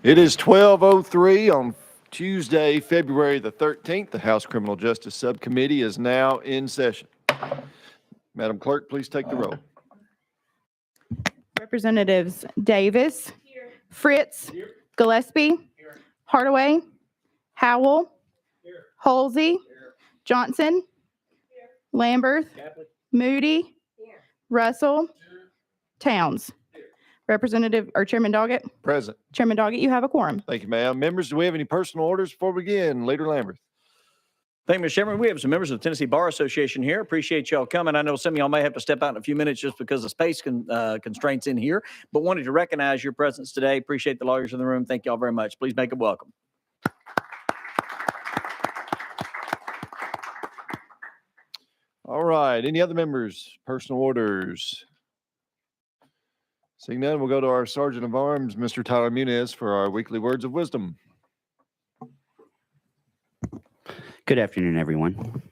It is 12:03 on Tuesday, February the 13th. The House Criminal Justice Subcommittee is now in session. Madam Clerk, please take the roll. Representatives Davis, here. Fritz, here. Gillespie, here. Hardaway, Howell, here. Halsey, here. Johnson, here. Lamberth, Catholic. Moody, here. Russell, here. Towns. Here. Representative or Chairman Doggett? Present. Chairman Doggett, you have a quorum. Thank you, ma'am. Members, do we have any personal orders before we begin? Leader Lamberth. Thank you, Mr. Chairman. We have some members of the Tennessee Bar Association here. Appreciate y'all coming. I know some of y'all may have to step out in a few minutes just because of space constraints in here, but wanted to recognize your presence today. Appreciate the lawyers in the room. Thank y'all very much. Please make them welcome. All right. Any other members? Personal orders? Seeing none, we'll go to our Sergeant of Arms, Mr. Tyler Muniz, for our weekly words of wisdom. Good afternoon, everyone.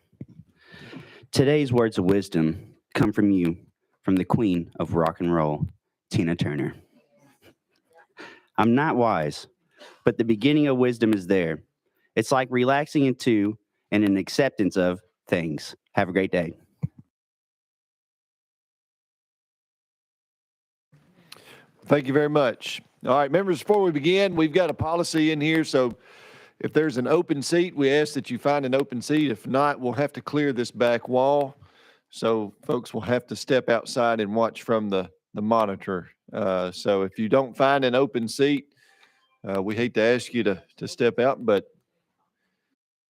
Today's words of wisdom come from you, from the queen of rock and roll, Tina Turner. I'm not wise, but the beginning of wisdom is there. It's like relaxing into and an acceptance of things. Have a great day. Thank you very much. All right, members, before we begin, we've got a policy in here, so if there's an open seat, we ask that you find an open seat. If not, we'll have to clear this back wall. So folks will have to step outside and watch from the monitor. So if you don't find an open seat, we hate to ask you to step out, but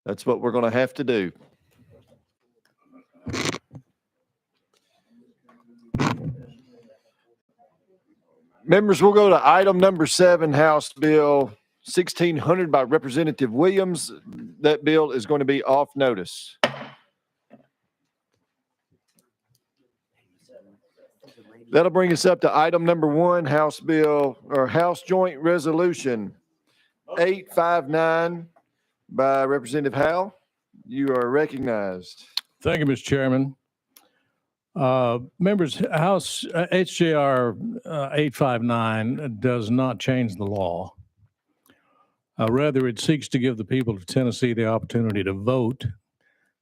that's what we're going to have to do. Members, we'll go to item number 7, House Bill 1600 by Representative Williams. That bill is going to be off notice. That'll bring us up to item number 1, House Bill or House Joint Resolution 859 by Representative Howell. You are recognized. Thank you, Mr. Chairman. Members, House HJR 859 does not change the law. Rather, it seeks to give the people of Tennessee the opportunity to vote,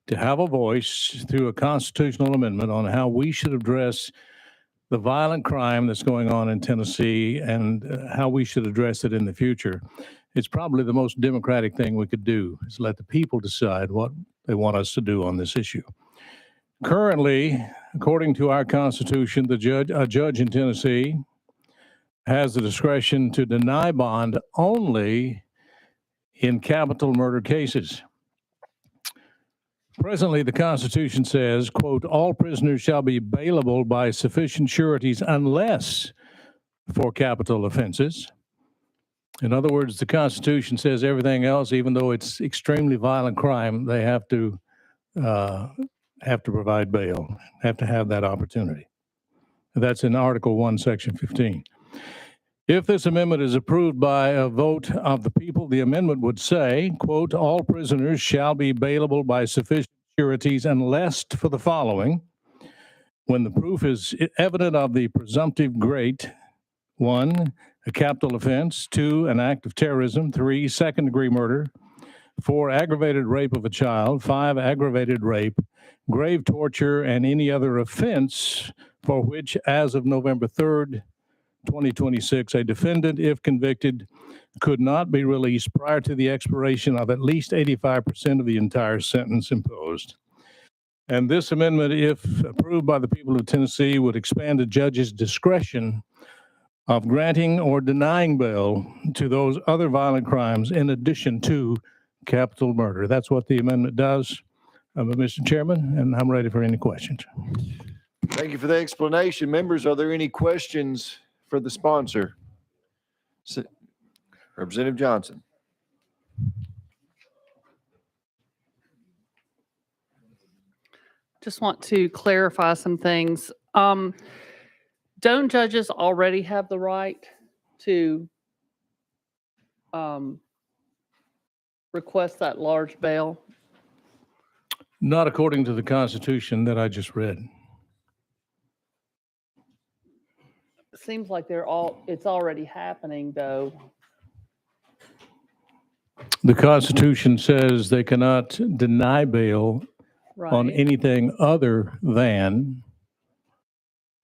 to have a voice through a constitutional amendment on how we should address the violent crime that's going on in Tennessee and how we should address it in the future. It's probably the most democratic thing we could do, is let the people decide what they want us to do on this issue. Currently, according to our Constitution, a judge in Tennessee has the discretion to deny bond only in capital murder cases. Presently, the Constitution says, quote, all prisoners shall be bailable by sufficient sureties unless for capital offenses. In other words, the Constitution says everything else, even though it's extremely violent crime, they have to provide bail, have to have that opportunity. That's in Article 1, Section 15. If this amendment is approved by a vote of the people, the amendment would say, quote, all prisoners shall be bailable by sufficient sureties unless for the following: when the proof is evident of the presumptive great, 1, a capital offense, 2, an act of terrorism, 3, second-degree murder, 4, aggravated rape of a child, 5, aggravated rape, grave torture, and any other offense for which, as of November 3rd, 2026, a defendant, if convicted, could not be released prior to the expiration of at least 85% of the entire sentence imposed. And this amendment, if approved by the people of Tennessee, would expand a judge's discretion of granting or denying bail to those other violent crimes in addition to capital murder. That's what the amendment does, Mr. Chairman, and I'm ready for any questions. Thank you for the explanation. Members, are there any questions for the sponsor? Representative Johnson. Just want to clarify some things. Don't judges already have the right to request that large bail? Not according to the Constitution that I just read. It seems like it's already happening, though. The Constitution says they cannot deny bail on Right. anything other than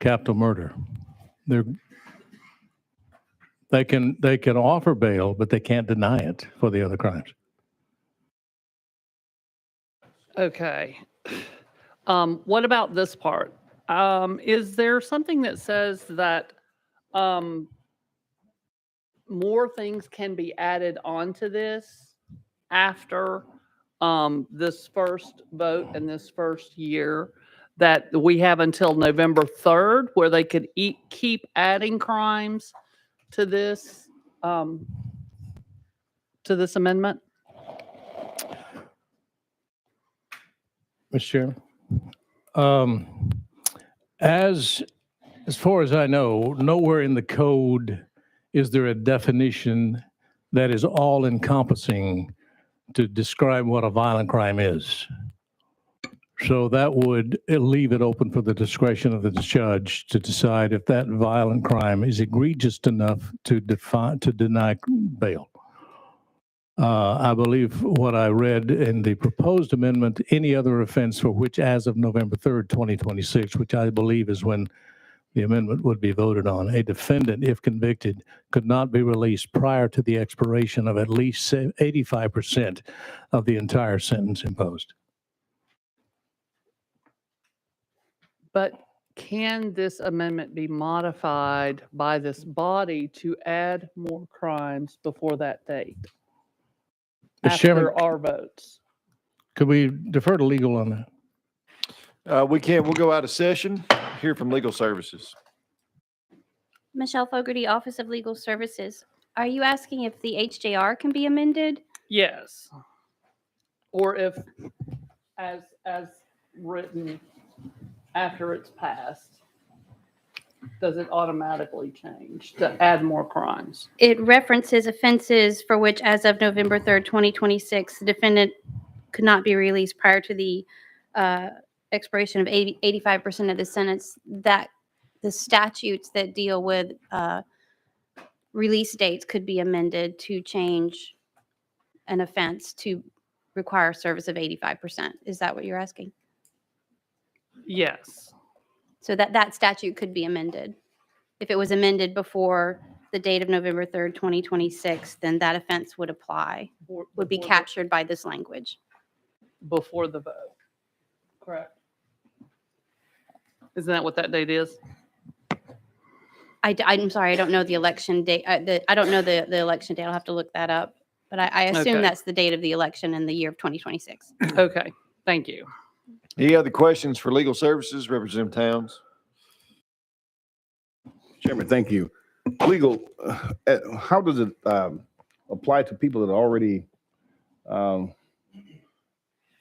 capital murder. They're, they can offer bail, but they can't deny it for the other crimes. Okay. What about this part? Is there something that says that more things can be added onto this after this first vote and this first year? That we have until November 3rd, where they could keep adding crimes to this amendment? Mr. Chairman, as far as I know, nowhere in the code is there a definition that is all encompassing to describe what a violent crime is. So that would leave it open for the discretion of the judge to decide if that violent crime is egregious enough to deny bail. I believe what I read in the proposed amendment, any other offense for which as of November 3rd, 2026, which I believe is when the amendment would be voted on, a defendant, if convicted, could not be released prior to the expiration of at least 85% of the entire sentence imposed. But can this amendment be modified by this body to add more crimes before that date? Mr. Chairman, After our votes? could we defer to legal on that? We can. We'll go out of session, hear from legal services. Michelle Fogarty, Office of Legal Services. Are you asking if the HJR can be amended? Yes. Or if, as written after it's passed, does it automatically change to add more crimes? It references offenses for which, as of November 3rd, 2026, the defendant could not be released prior to the expiration of 85% of the sentence. That the statutes that deal with release dates could be amended to change an offense to require service of 85%. Is that what you're asking? Yes. So that statute could be amended. If it was amended before the date of November 3rd, 2026, then that offense would apply, would be captured by this language. Before the vote. Correct. Isn't that what that date is? I'm sorry, I don't know the election date. I don't know the election date. I'll have to look that up. But I assume Okay. that's the date of the election in the year of 2026. Okay, thank you. Any other questions for legal services, Representative Towns? Chairman, thank you. Legal, how does it apply to people that are already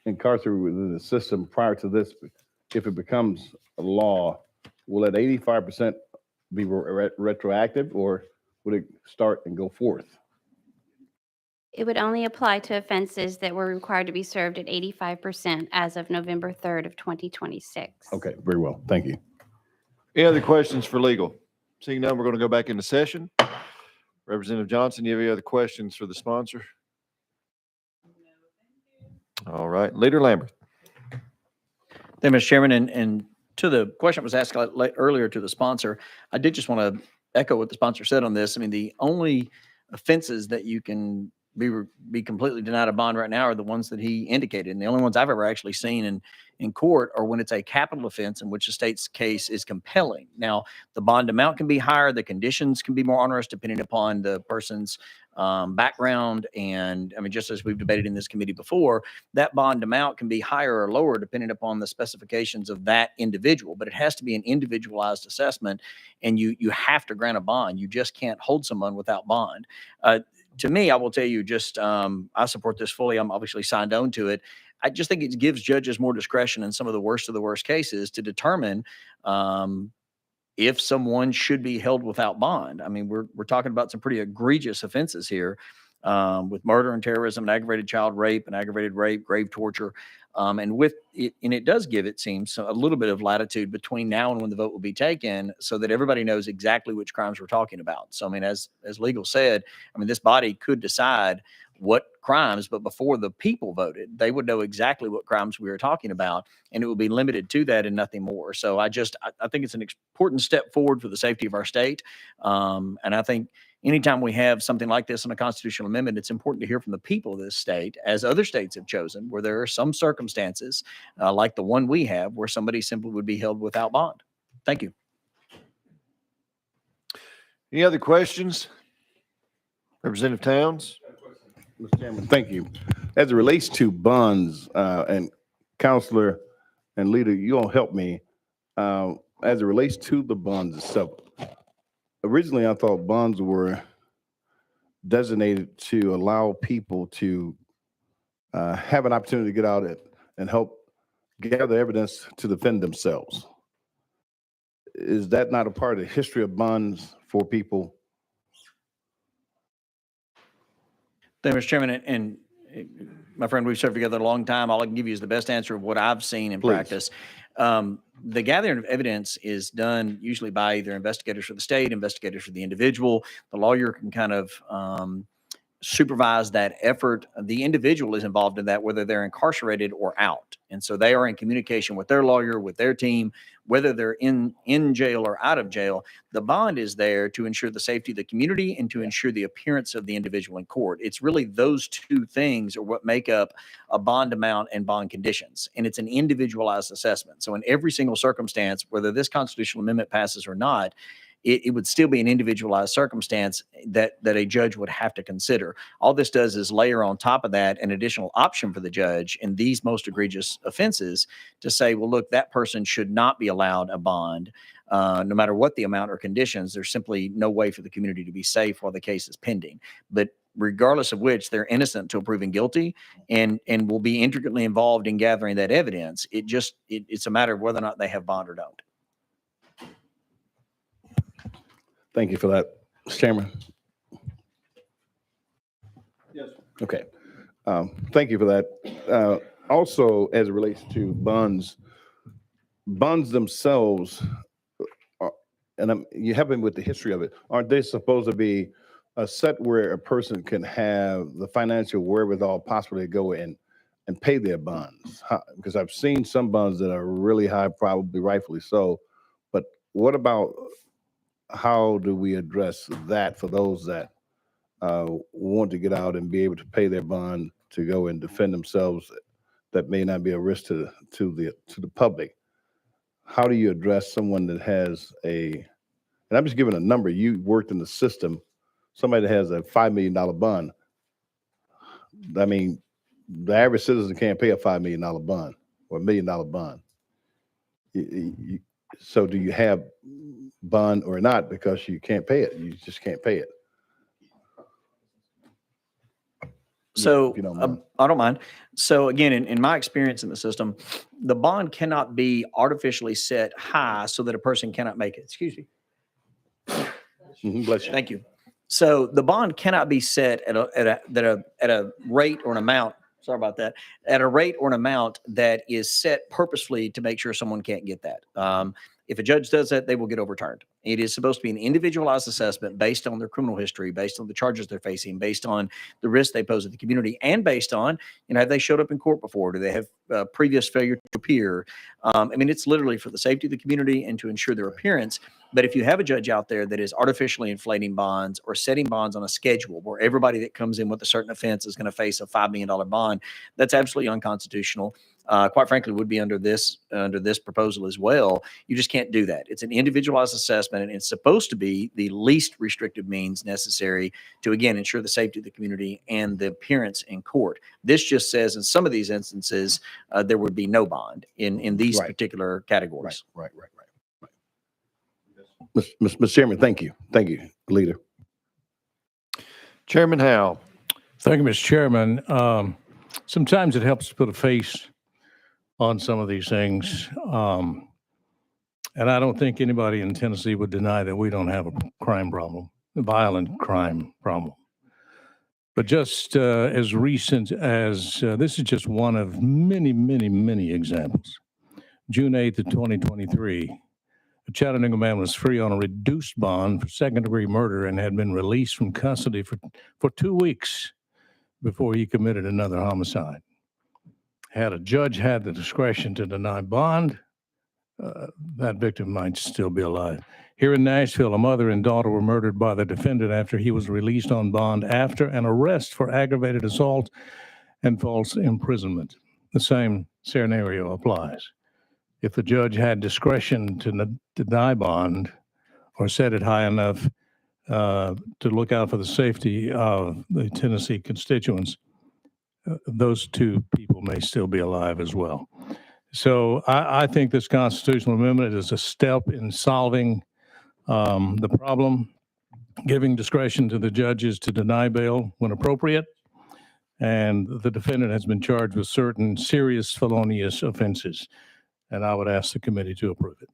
incarcerated within the system prior to this? If it becomes a law, will that 85% be retroactive, or would it start and go forth? It would only apply to offenses that were required to be served at 85% as of November 3rd of 2026. Okay, very well. Thank you. Any other questions for legal? Seeing none, we're going to go back into session. Representative Johnson, you have any other questions for the sponsor? All right, Leader Lambert. Thank you, Mr. Chairman. And to the question that was asked earlier to the sponsor, I did just want to echo what the sponsor said on this. I mean, the only offenses that you can be completely denied a bond right now are the ones that he indicated. And the only ones I've ever actually seen in court are when it's a capital offense in which the state's case is compelling. Now, the bond amount can be higher. The conditions can be more onerous depending upon the person's background. And I mean, just as we've debated in this committee before, that bond amount can be higher or lower depending upon the specifications of that individual, but it has to be an individualized assessment, and you have to grant a bond. You just can't hold someone without bond. To me, I will tell you, just I support this fully. I'm obviously signed on to it. I just think it gives judges more discretion in some of the worst cases to determine if someone should be held without bond. I mean, we're talking about some pretty egregious offenses here. with murder and terrorism, and aggravated child rape, and aggravated rape, grave torture. And with it, and it does give, it seems, a little bit of latitude between now and when the vote will be taken, so that everybody knows exactly which crimes we're talking about. So, I mean, as legal said, I mean, this body could decide what crimes, but before the people voted, they would know exactly what crimes we were talking about, and it would be limited to that and nothing more. So I think it's an important step forward for the safety of our state. And I think anytime we have something like this in a constitutional amendment, it's important to hear from the people of this state, as other states have chosen, where there are some circumstances like the one we have, where somebody simply would be held without bond. Thank you. Any other questions? Representative Towns? Mr. Chairman, thank you. As it relates to bonds, and Counselor and Leader, you all help me. As it relates to the bonds itself, originally I thought bonds were designated to allow people to have an opportunity to get out and help gather evidence to defend themselves. Is that not a part of the history of bonds for people? Thank you, Mr. Chairman, and my friend, we've served together a long time. All I can give you is the best answer of what I've seen in Please. practice. The gathering of evidence is done usually by either investigators for the state, investigators for the individual. The lawyer can kind of supervise that effort. The individual is involved in that, whether they're incarcerated or out. And so they are in communication with their lawyer, with their team, whether they're in jail or out of jail. The bond is there to ensure the safety of the community and to ensure the appearance of the individual in court. It's really those two things are what make up a bond amount and bond conditions. And it's an individualized assessment. So in every single circumstance, whether this constitutional amendment passes or not, it would still be an individualized circumstance that a judge would have to consider. All this does is layer on top of that an additional option for the judge in these most egregious offenses to say, well, look, that person should not be allowed a bond, no matter what the amount or conditions. There's simply no way for the community to be safe while the case is pending. But regardless of which, they're innocent until proven guilty and will be intricately involved in gathering that evidence. It's a matter of whether or not they have bond or don't. Thank you for that, Mr. Chairman. Yes. Okay. Thank you for that. Also, as it relates to bonds themselves, you have been with the history of it. Aren't they supposed to be a set where a person can have the financial wherewithal possibly to go in and pay their bonds? Because I've seen some bonds that are really high, probably rightfully so. But what about how do we address that for those that want to get out and be able to pay their bond to go and defend themselves that may not be a risk to the public? How do you address someone that has and I'm just giving a number, you worked in the system, somebody that has a $5 million bond. I mean, the average citizen can't pay a $5 million bond or $1 million bond. So do you have bond or not because you can't pay it? You just can't pay it. So If you don't mind. I don't mind. So again, in my experience in the system, the bond cannot be artificially set high so that a person cannot make it. Excuse me. Bless you. Thank you. So the bond cannot be set at a rate or an amount. Sorry about that. At a rate or an amount that is set purposefully to make sure someone can't get that. If a judge does that, they will get overturned. It is supposed to be an individualized assessment based on their criminal history, based on the charges they're facing, based on the risk they pose to the community, and based on, have they showed up in court before? Do they have previous failure to appear? I mean, it's literally for the safety of the community and to ensure their appearance. But if you have a judge out there that is artificially inflating bonds or setting bonds on a schedule where everybody that comes in with a certain offense is going to face a $5 million bond, that's absolutely unconstitutional. Quite frankly, would be under this proposal as well. You just can't do that. It's an individualized assessment, and it's supposed to be the least restrictive means necessary to, again, ensure the safety of the community and the appearance in court. This just says in some of these instances, there would be no bond in these particular categories. Right. Mr. Chairman, thank you. Thank you, Leader. Chairman Howell. Thank you, Mr. Chairman. Sometimes it helps to put a face on some of these things. And I don't think anybody in Tennessee would deny that we don't have a crime problem, a violent crime problem. But just as recent as, this is just one of many, many, many examples. June 8th of 2023, a Chattanooga man was free on a reduced bond for second-degree murder and had been released from custody for 2 weeks before he committed another homicide. Had a judge had the discretion to deny bond, that victim might still be alive. Here in Nashville, a mother and daughter were murdered by the defendant after he was released on bond after an arrest for aggravated assault and false imprisonment. The same scenario applies. If the judge had discretion to deny bond or set it high enough to look out for the safety of the Tennessee constituents, those two people may still be alive as well. So I think this constitutional amendment is a step in solving the problem, giving discretion to the judges to deny bail when appropriate, and the defendant has been charged with certain serious felonious offenses. And I would ask the committee to approve it.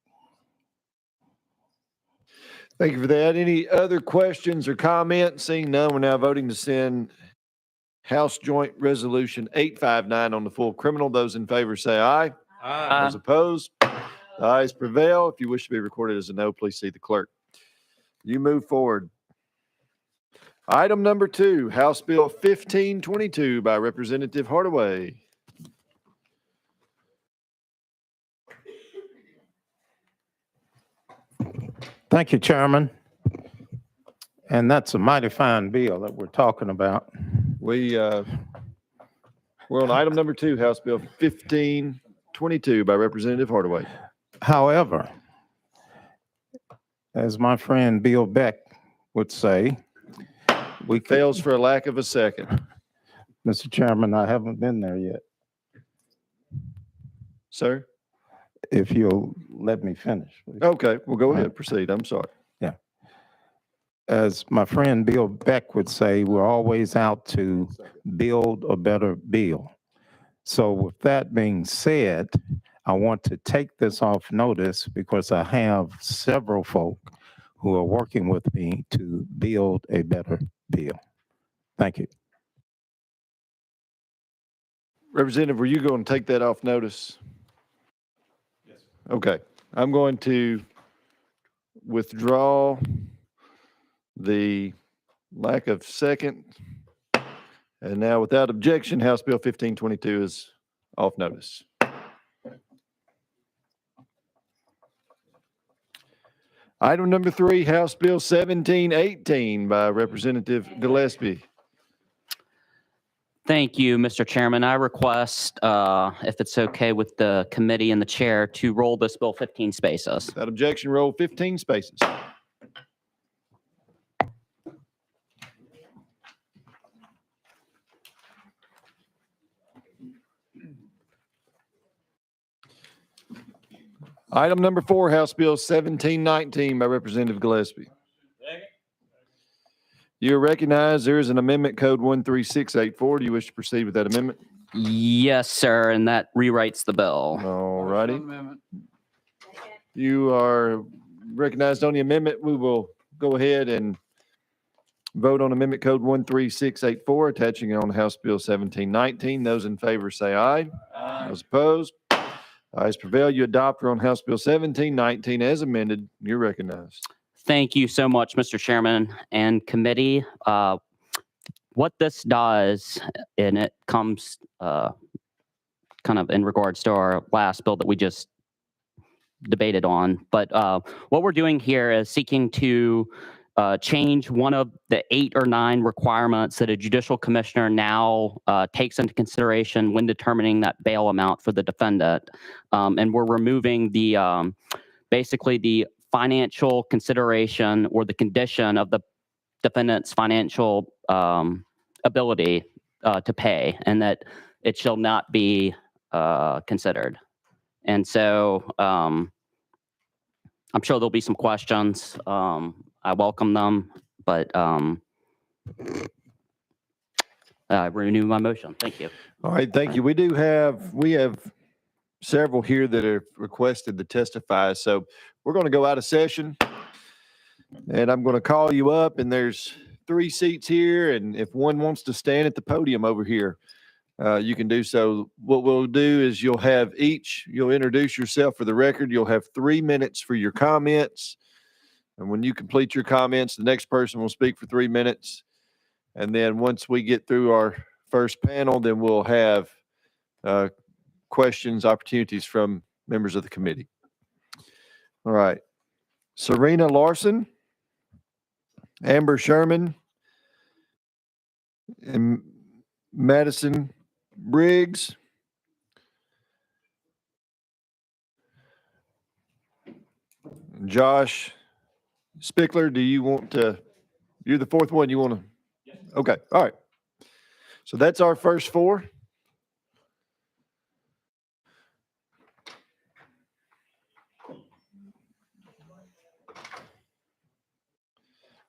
Thank you for that. Any other questions or comments? Seeing none, we're now voting to send House Joint Resolution 859 on the full criminal. Those in favor say aye. Aye. Those opposed? The ayes prevail. If you wish to be recorded as a no, please see the clerk. You move forward. Item number 2, House Bill 1522 by Representative Hardaway. Thank you, Chairman. And that's a mighty fine bill that we're talking about. We're on item number 2, House Bill 1522 by Representative Hardaway. However, as my friend Bill Beck would say, we Fails for a lack of a second. Mr. Chairman, I haven't been there yet. Sir? If you'll let me finish. please. Okay, well, go ahead, proceed. I'm sorry. As my friend Bill Beck would say, we're always out to build a better bill. So with that being said, I want to take this off notice because I have several folk who are working with me to build a better bill. Thank you. Representative, were you going to take that off notice? Yes. Okay, I'm going to withdraw the lack of second. And now without objection, House Bill 1522 is off notice. Item number 3, House Bill 1718 by Representative Gillespie. Thank you, Mr. Chairman. I request, if it's okay with the committee and the chair, to roll this bill 15 spaces. Without objection, roll 15 spaces. Item number 4, House Bill 1719 by Representative Gillespie. You are recognized. There is an amendment code 13684. Do you wish to proceed with that amendment? Yes, sir, and that rewrites the bill. All righty. You are recognized on the amendment. We will go ahead and vote on amendment code 13684, attaching it on House Bill 1719. Those in favor say aye. Aye. Those opposed? Ayes prevail. You adopt on House Bill 1719 as amended. You're recognized. Thank you so much, Mr. Chairman and committee. What this does, and it comes kind of in regards to our last bill that we just debated on, but what we're doing here is seeking to change one of the 8 or 9 requirements that a judicial commissioner now takes into consideration when determining that bail amount for the defendant. And we're removing the basically the financial consideration or the condition of the defendant's financial ability to pay, and that it shall not be considered. And so I'm sure there'll be some questions. I welcome them, but I renew my motion. Thank you. All right, thank you. We have several here that have requested to testify. So we're going to go out of session, and I'm going to call you up, and there's 3 seats here, and if one wants to stand at the podium over here, you can do so. What we'll do is you'll introduce yourself for the record. You'll have 3 minutes for your comments. And when you complete your comments, the next person will speak for 3 minutes. And then once we get through our first panel, then we'll have questions, opportunities from members of the committee. All right. Serena Larson, Amber Sherman, and Madison Briggs. Josh Spickler, do you want to, you're the fourth one, you want to? Yes. Okay, all right. So that's our first 4.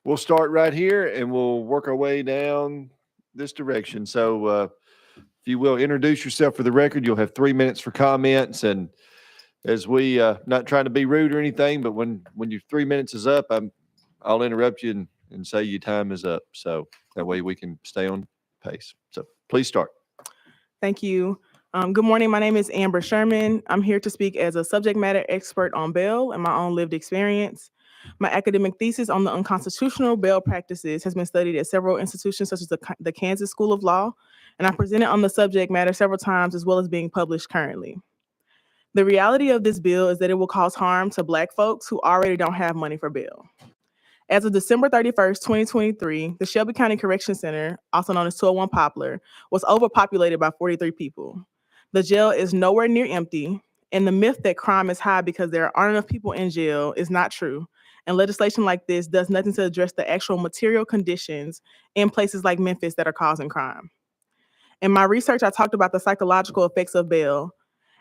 We'll start right here and we'll work our way down this direction. So if you will introduce yourself for the record, you'll have 3 minutes for comments. And as we, not trying to be rude or anything, but when your 3 minutes is up, I'll interrupt you and say your time is up. So that way we can stay on pace. So please start. Thank you. Good morning. My name is Amber Sherman. I'm here to speak as a subject matter expert on bail and my own lived experience. My academic thesis on the unconstitutional bail practices has been studied at several institutions such as the Kansas School of Law, and I presented on the subject matter several times as well as being published currently. The reality of this bill is that it will cause harm to Black folks who already don't have money for bail. As of December 31st, 2023, the Shelby County Correction Center, also known as 201 Poplar, was overpopulated by 43 people. The jail is nowhere near empty, and the myth that crime is high because there aren't enough people in jail is not true. And legislation like this does nothing to address the actual material conditions in places like Memphis that are causing crime. In my research, I talked about the psychological effects of bail.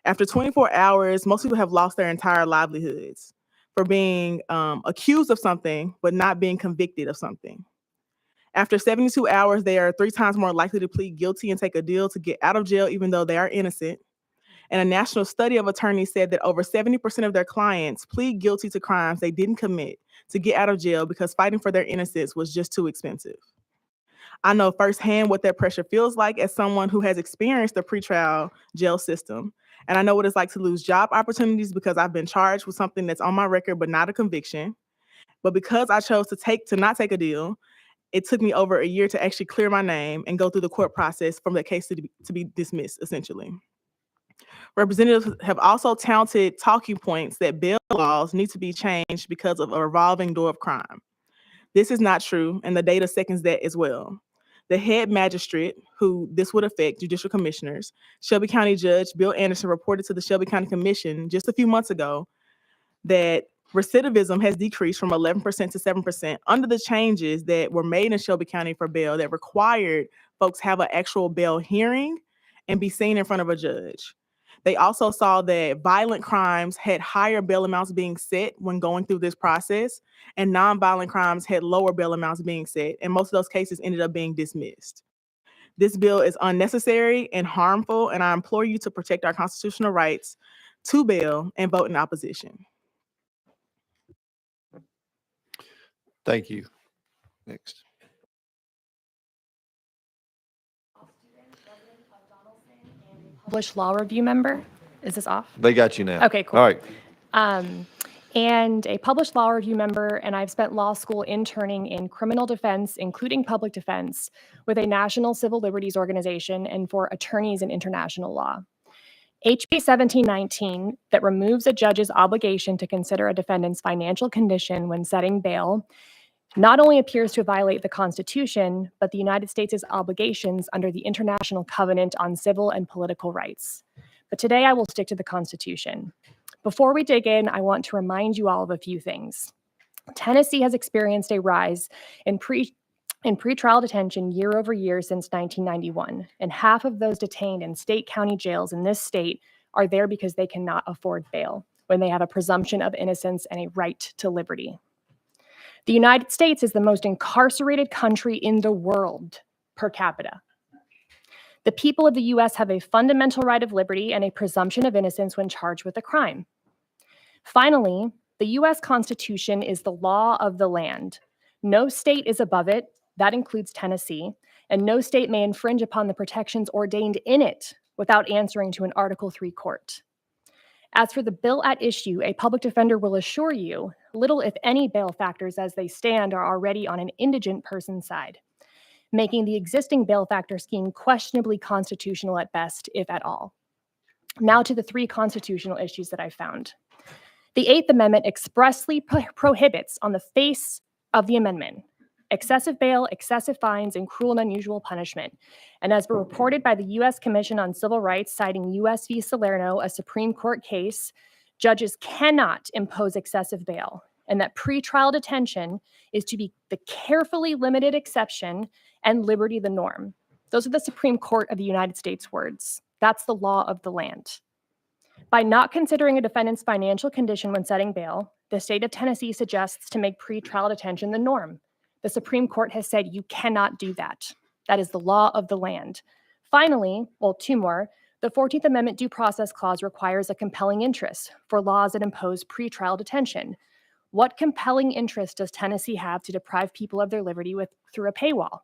After 24 hours, most people have lost their entire livelihoods for being accused of something, but not being convicted of something. After 72 hours, they are 3 times more likely to plead guilty and take a deal to get out of jail, even though they are innocent. And a national study of attorneys said that over 70% of their clients plead guilty to crimes they didn't commit to get out of jail because fighting for their innocence was just too expensive. I know firsthand what that pressure feels like as someone who has experienced the pretrial jail system. And I know what it's like to lose job opportunities because I've been charged with something that's on my record, but not a conviction. But because I chose to not take a deal, it took me over a year to actually clear my name and go through the court process from the case to be dismissed, essentially. Representatives have also touted talking points that bail laws need to be changed because of a revolving door of crime. This is not true, and the data seconds that as well. The head magistrate, who this would affect, judicial commissioners, Shelby County Judge Bill Anderson reported to the Shelby County Commission just a few months ago that recidivism has decreased from 11% to 7% under the changes that were made in Shelby County for bail that required folks have an actual bail hearing and be seen in front of a judge. They also saw that violent crimes had higher bail amounts being set when going through this process, and nonviolent crimes had lower bail amounts being set, and most of those cases ended up being dismissed. This bill is unnecessary and harmful, and I implore you to protect our constitutional rights to bail and vote in opposition. Thank you. Next. Published law review member. Is this off? They got you now. Okay, cool. All right. And a published law review member, and I've spent law school interning in criminal defense, including public defense, with a national civil liberties organization and for attorneys in international law. HB 1719, that removes a judge's obligation to consider a defendant's financial condition when setting bail, not only appears to violate the Constitution, but the United States' obligations under the International Covenant on Civil and Political Rights. But today I will stick to the Constitution. Before we dig in, I want to remind you all of a few things. Tennessee has experienced a rise in pretrial detention year over year since 1991, and half of those detained in state county jails in this state are there because they cannot afford bail, when they have a presumption of innocence and a right to liberty. The United States is the most incarcerated country in the world per capita. The people of the US have a fundamental right of liberty and a presumption of innocence when charged with a crime. Finally, the US Constitution is the law of the land. No state is above it, That includes Tennessee, and no state may infringe upon the protections ordained in it without answering to an Article III court. As for the bill at issue, a public defender will assure you little, if any, bail factors as they stand are already on an indigent person's side, making the existing bail factor scheme questionably constitutional at best, if at all. Now to the 3 constitutional issues that I found. The 8th Amendment expressly prohibits, on the face of the amendment, excessive bail, excessive fines, and cruel and unusual punishment. And as reported by the U.S. Commission on Civil Rights, citing U.S. v. Salerno, a Supreme Court case, judges cannot impose excessive bail, and that pretrial detention is to be the carefully limited exception and liberty the norm. Those are the Supreme Court of the United States words. That's the law of the land. By not considering a defendant's financial condition when setting bail, the state of Tennessee suggests to make pretrial detention the norm. The Supreme Court has said you cannot do that. That is the law of the land. Finally, well, 2 more. The 14th Amendment Due Process Clause requires a compelling interest for laws that impose pretrial detention. What compelling interest does Tennessee have to deprive people of their liberty through a paywall?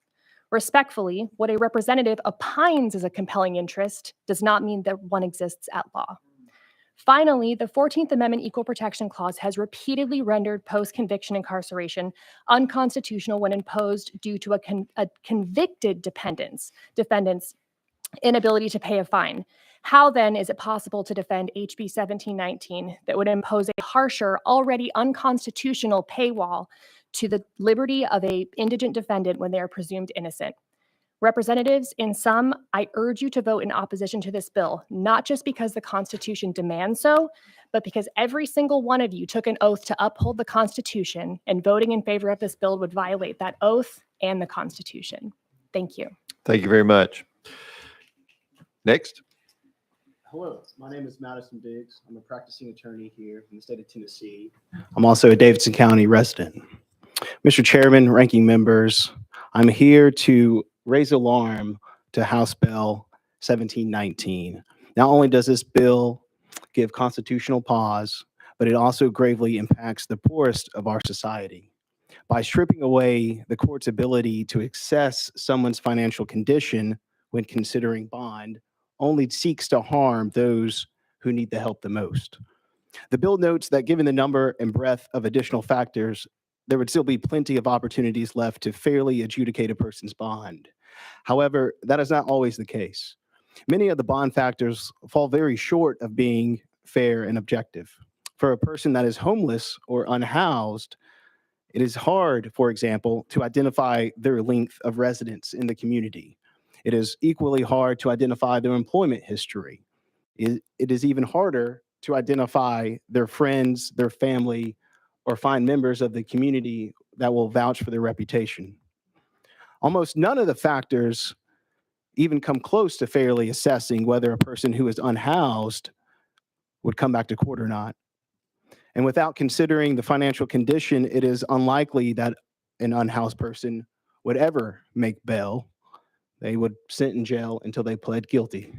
Respectfully, what a representative opines is a compelling interest does not mean that one exists at law. Finally, the 14th Amendment Equal Protection Clause has repeatedly rendered post-conviction incarceration unconstitutional when imposed due to a convicted defendant's inability to pay a fine. How then is it possible to defend HB 1719 that would impose a harsher, already unconstitutional paywall to the liberty of an indigent defendant when they are presumed innocent? Representatives, in sum, I urge you to vote in opposition to this bill, not just because the Constitution demands so, but because every single one of you took an oath to uphold the Constitution, and voting in favor of this bill would violate that oath and the Constitution. Thank you. Thank you very much. Next. Hello, my name is Madison Diggs. I'm a practicing attorney here in the state of Tennessee. I'm also a Davidson County resident. Mr. Chairman, ranking members, I'm here to raise alarm to House Bill 1719. Not only does this bill give constitutional pause, but it also gravely impacts the poorest of our society. By stripping away the court's ability to assess someone's financial condition when considering bond, only seeks to harm those who need the help the most. The bill notes that given the number and breadth of additional factors, there would still be plenty of opportunities left to fairly adjudicate a person's bond. However, that is not always the case. Many of the bond factors fall very short of being fair and objective. For a person that is homeless or unhoused, it is hard, for example, to identify their length of residence in the community. It is equally hard to identify their employment history. It is even harder to identify their friends, their family, or find members of the community that will vouch for their reputation. Almost none of the factors even come close to fairly assessing whether a person who is unhoused would come back to court or not. And without considering the financial condition, it is unlikely that an unhoused person would ever make bail. They would sit in jail until they pled guilty.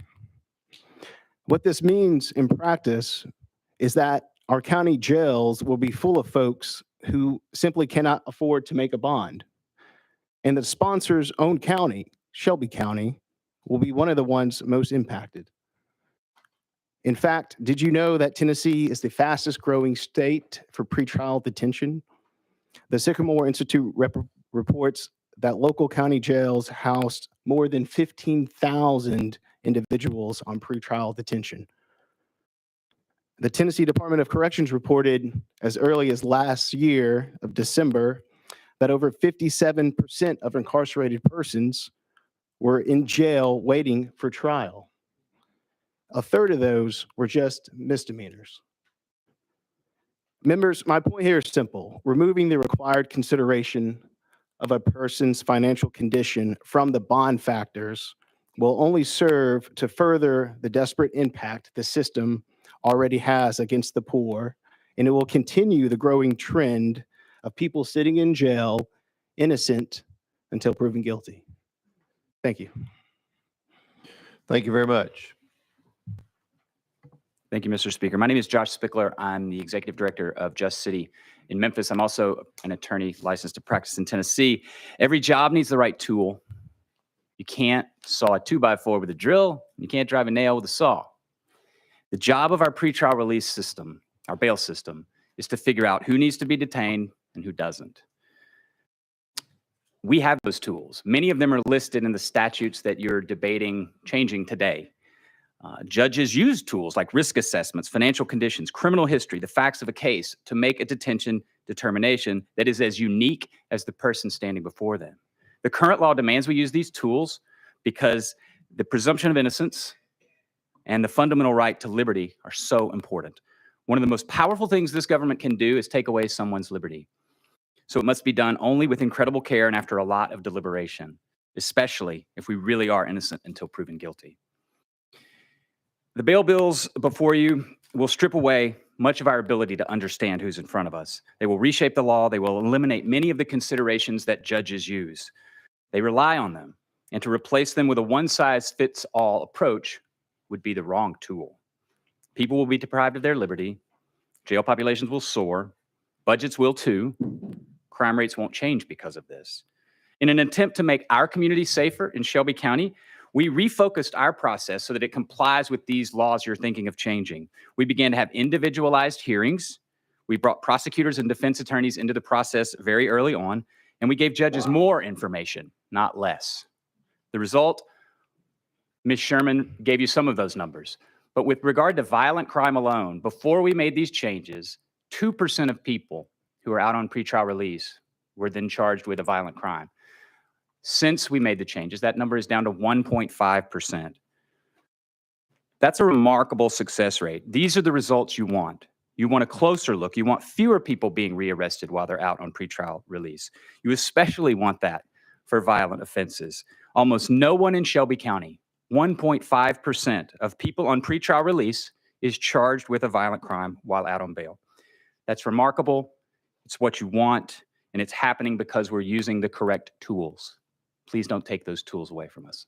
What this means in practice is that our county jails will be full of folks who simply cannot afford to make a bond. And the sponsor's own county, Shelby County, will be one of the ones most impacted. In fact, did you know that Tennessee is the fastest growing state for pretrial detention? The Sycamore Institute reports that local county jails housed more than 15,000 individuals on pretrial detention. The Tennessee Department of Corrections reported as early as last year of December that over 57% of incarcerated persons were in jail waiting for trial. A third of those were just misdemeanors. Members, my point here is simple. Removing the required consideration of a person's financial condition from the bond factors will only serve to further the desperate impact the system already has against the poor, and it will continue the growing trend of people sitting in jail innocent until proven guilty. Thank you. Thank you very much. Thank you, Mr. Speaker. My name is Josh Spickler. I'm the Executive Director of Just City in Memphis. I'm also an attorney licensed to practice in Tennessee. Every job needs the right tool. You can't saw a 2x4 with a drill. You can't drive a nail with a saw. The job of our pretrial release system, our bail system, is to figure out who needs to be detained and who doesn't. We have those tools. Many of them are listed in the statutes that you're debating changing today. Judges use tools like risk assessments, financial conditions, criminal history, the facts of a case to make a detention determination that is as unique as the person standing before them. The current law demands we use these tools because the presumption of innocence and the fundamental right to liberty are so important. One of the most powerful things this government can do is take away someone's liberty. So it must be done only with incredible care and after a lot of deliberation, especially if we really are innocent until proven guilty. The bail bills before you will strip away much of our ability to understand who's in front of us. They will reshape the law. They will eliminate many of the considerations that judges use. They rely on them, and to replace them with a one-size-fits-all approach would be the wrong tool. People will be deprived of their liberty. Jail populations will soar. Budgets will too. Crime rates won't change because of this. In an attempt to make our community safer in Shelby County, we refocused our process so that it complies with these laws you're thinking of changing. We began to have individualized hearings. We brought prosecutors and defense attorneys into the process very early on, and we gave judges more information, not less. The result, Ms. Sherman gave you some of those numbers. But with regard to violent crime alone, before we made these changes, 2% of people who are out on pretrial release were then charged with a violent crime. Since we made the changes, that number is down to 1.5%. That's a remarkable success rate. These are the results you want. You want a closer look. You want fewer people being rearrested while they're out on pretrial release. You especially want that for violent offenses. Almost no one in Shelby County, 1.5% of people on pretrial release is charged with a violent crime while out on bail. That's remarkable. It's what you want, and it's happening because we're using the correct tools. Please don't take those tools away from us.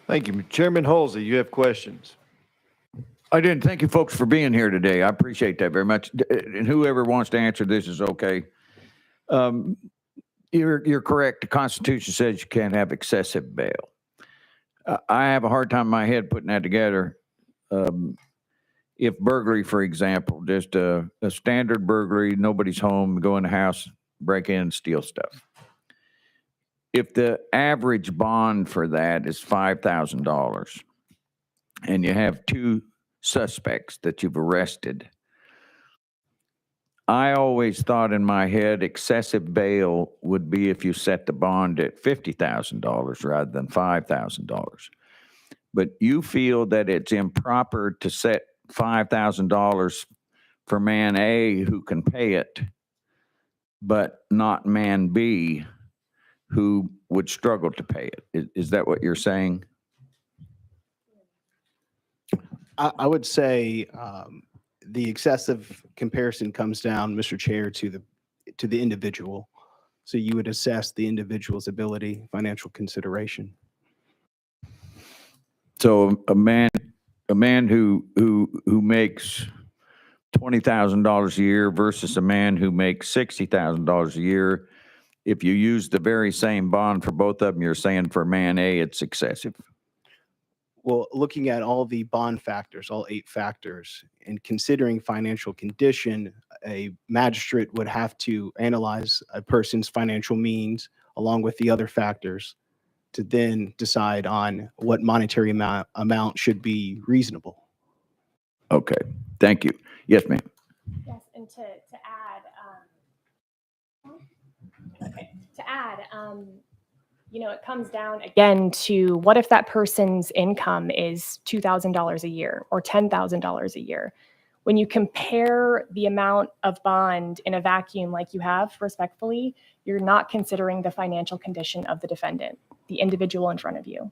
Thank you. Chairman Halsey, you have questions. I did. Thank you, folks, for being here today. I appreciate that very much. And whoever wants to answer this is okay. You're correct. The Constitution says you can't have excessive bail. I have a hard time in my head putting that together. If burglary, for example, just a standard burglary, nobody's home, go in the house, break in, steal stuff. If the average bond for that is $5,000 and you have two suspects that you've arrested, I always thought in my head excessive bail would be if you set the bond at $50,000 rather than $5,000. But you feel that it's improper to set $5,000 for man A who can pay it, but not man B who would struggle to pay it. Is that what you're saying? I would say the excessive comparison comes down, Mr. Chair, to the individual. So you would assess the individual's ability, financial consideration. So a man who makes $20,000 a year versus a man who makes $60,000 a year, if you use the very same bond for both of them, you're saying for man A, it's excessive. Well, looking at all the bond factors, all 8 factors, and considering financial condition, a magistrate would have to analyze a person's financial means along with the other factors to then decide on what monetary amount should be reasonable. Okay, thank you. Yes, ma'am. Yes, and to add, it comes down again to what if that person's income is $2,000 a year or $10,000 a year? When you compare the amount of bond in a vacuum like you have, respectfully, you're not considering the financial condition of the defendant, the individual in front of you.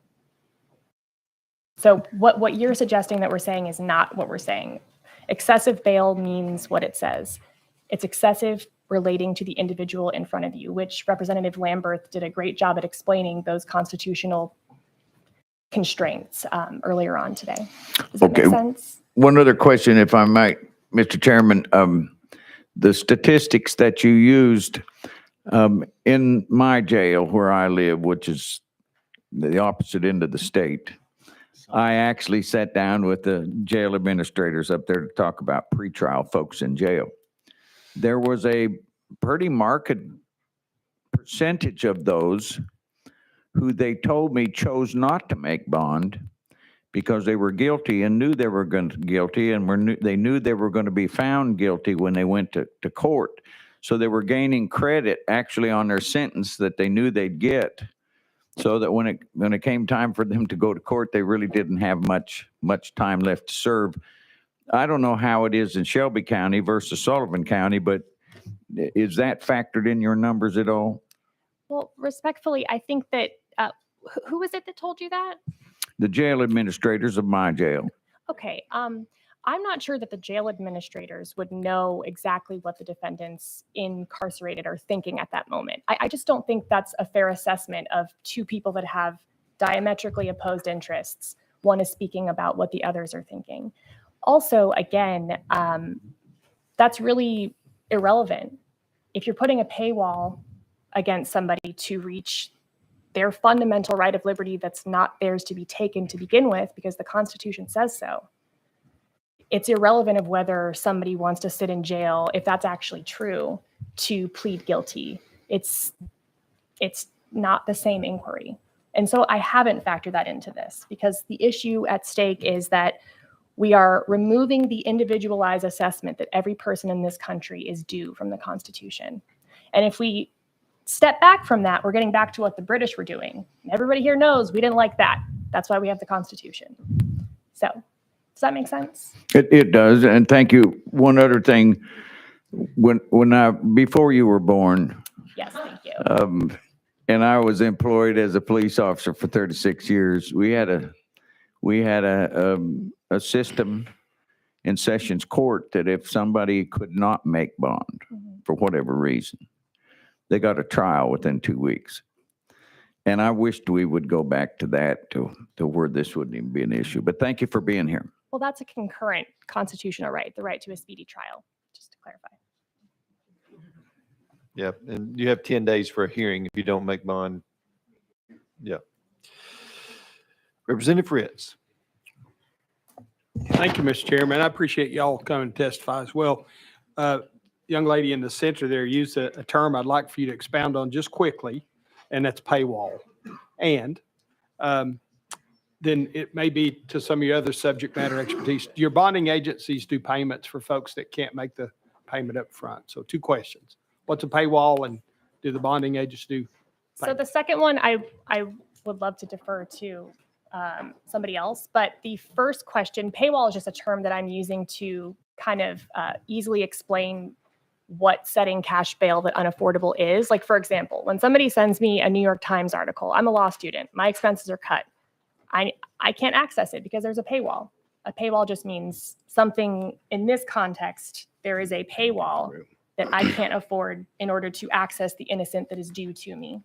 So what you're suggesting that we're saying is not what we're saying. Excessive bail means what it says. It's excessive relating to the individual in front of you, which Representative Lamberth did a great job at explaining those constitutional constraints earlier on today. Does that make Okay. sense? One other question, if I might, Mr. Chairman. The statistics that you used in my jail where I live, which is the opposite end of the state, I actually sat down with the jail administrators up there to talk about pretrial folks in jail. There was a pretty marked percentage of those who they told me chose not to make bond because they were guilty and knew they were guilty and they knew they were going to be found guilty when they went to court. So they were gaining credit actually on their sentence that they knew they'd get. So that when it came time for them to go to court, they really didn't have much time left to serve. I don't know how it is in Shelby County versus Sullivan County, but is that factored in your numbers at all? Well, respectfully, I think that, who was it that told you that? The jail administrators of my jail. Okay, I'm not sure that the jail administrators would know exactly what the defendants incarcerated are thinking at that moment. I just don't think that's a fair assessment of two people that have diametrically opposed interests. One is speaking about what the others are thinking. Also, again, that's really irrelevant. If you're putting a paywall against somebody to reach their fundamental right of liberty that's not theirs to be taken to begin with because the Constitution says so, it's irrelevant of whether somebody wants to sit in jail, if that's actually true, to plead guilty. It's not the same inquiry. And so I haven't factored that into this because the issue at stake is that we are removing the individualized assessment that every person in this country is due from the Constitution. And if we step back from that, we're getting back to what the British were doing. And everybody here knows we didn't like that. That's why we have the Constitution. So, does that make sense? It does, and thank you. One other thing, before you were born, yes, thank you. And I was employed as a police officer for 36 years. We had a system in Sessions Court that if somebody could not make bond for whatever reason, they got a trial within 2 weeks. And I wished we would go back to that to where this wouldn't even be an issue. But thank you for being here. Well, that's a concurrent constitutional right, the right to a speedy trial, just to clarify. Yep, and you have 10 days for a hearing if you don't make bond. Yeah. Representative Fritz. Thank you, Mr. Chairman. I appreciate y'all coming to testify as well. Young lady in the center there used a term I'd like for you to expound on just quickly, and that's paywall. And then it may be to some of your other subject matter expertise. Your bonding agencies do payments for folks that can't make the payment up front. So 2 questions. What's a paywall, and do the bonding agents do payments? So the second one, I would love to defer to somebody else. But the first question, paywall is just a term that I'm using to kind of easily explain what setting cash bail that unaffordable is. Like, for example, when somebody sends me a New York Times article, I'm a law student, my expenses are cut. I can't access it because there's a paywall. A paywall just means something in this context, there is a paywall that I can't afford in order to access the innocent that is due to me.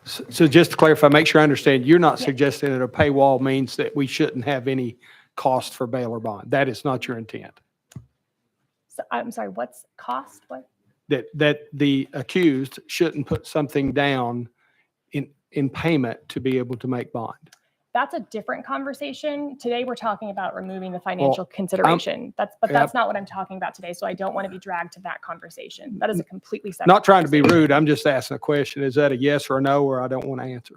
So just to clarify, make sure I understand, you're not suggesting that a paywall means that we shouldn't have any cost for bail or bond. That is not your intent. So I'm sorry, what's cost? What? That the accused shouldn't put something down in payment to be able to make bond. That's a different conversation. Today, we're talking about removing the financial consideration. That's not what I'm talking about today. So I don't want to be dragged to that conversation. That is a completely separate. Not trying to be rude. I'm just asking a question. Is that a yes or a no, or I don't want to answer?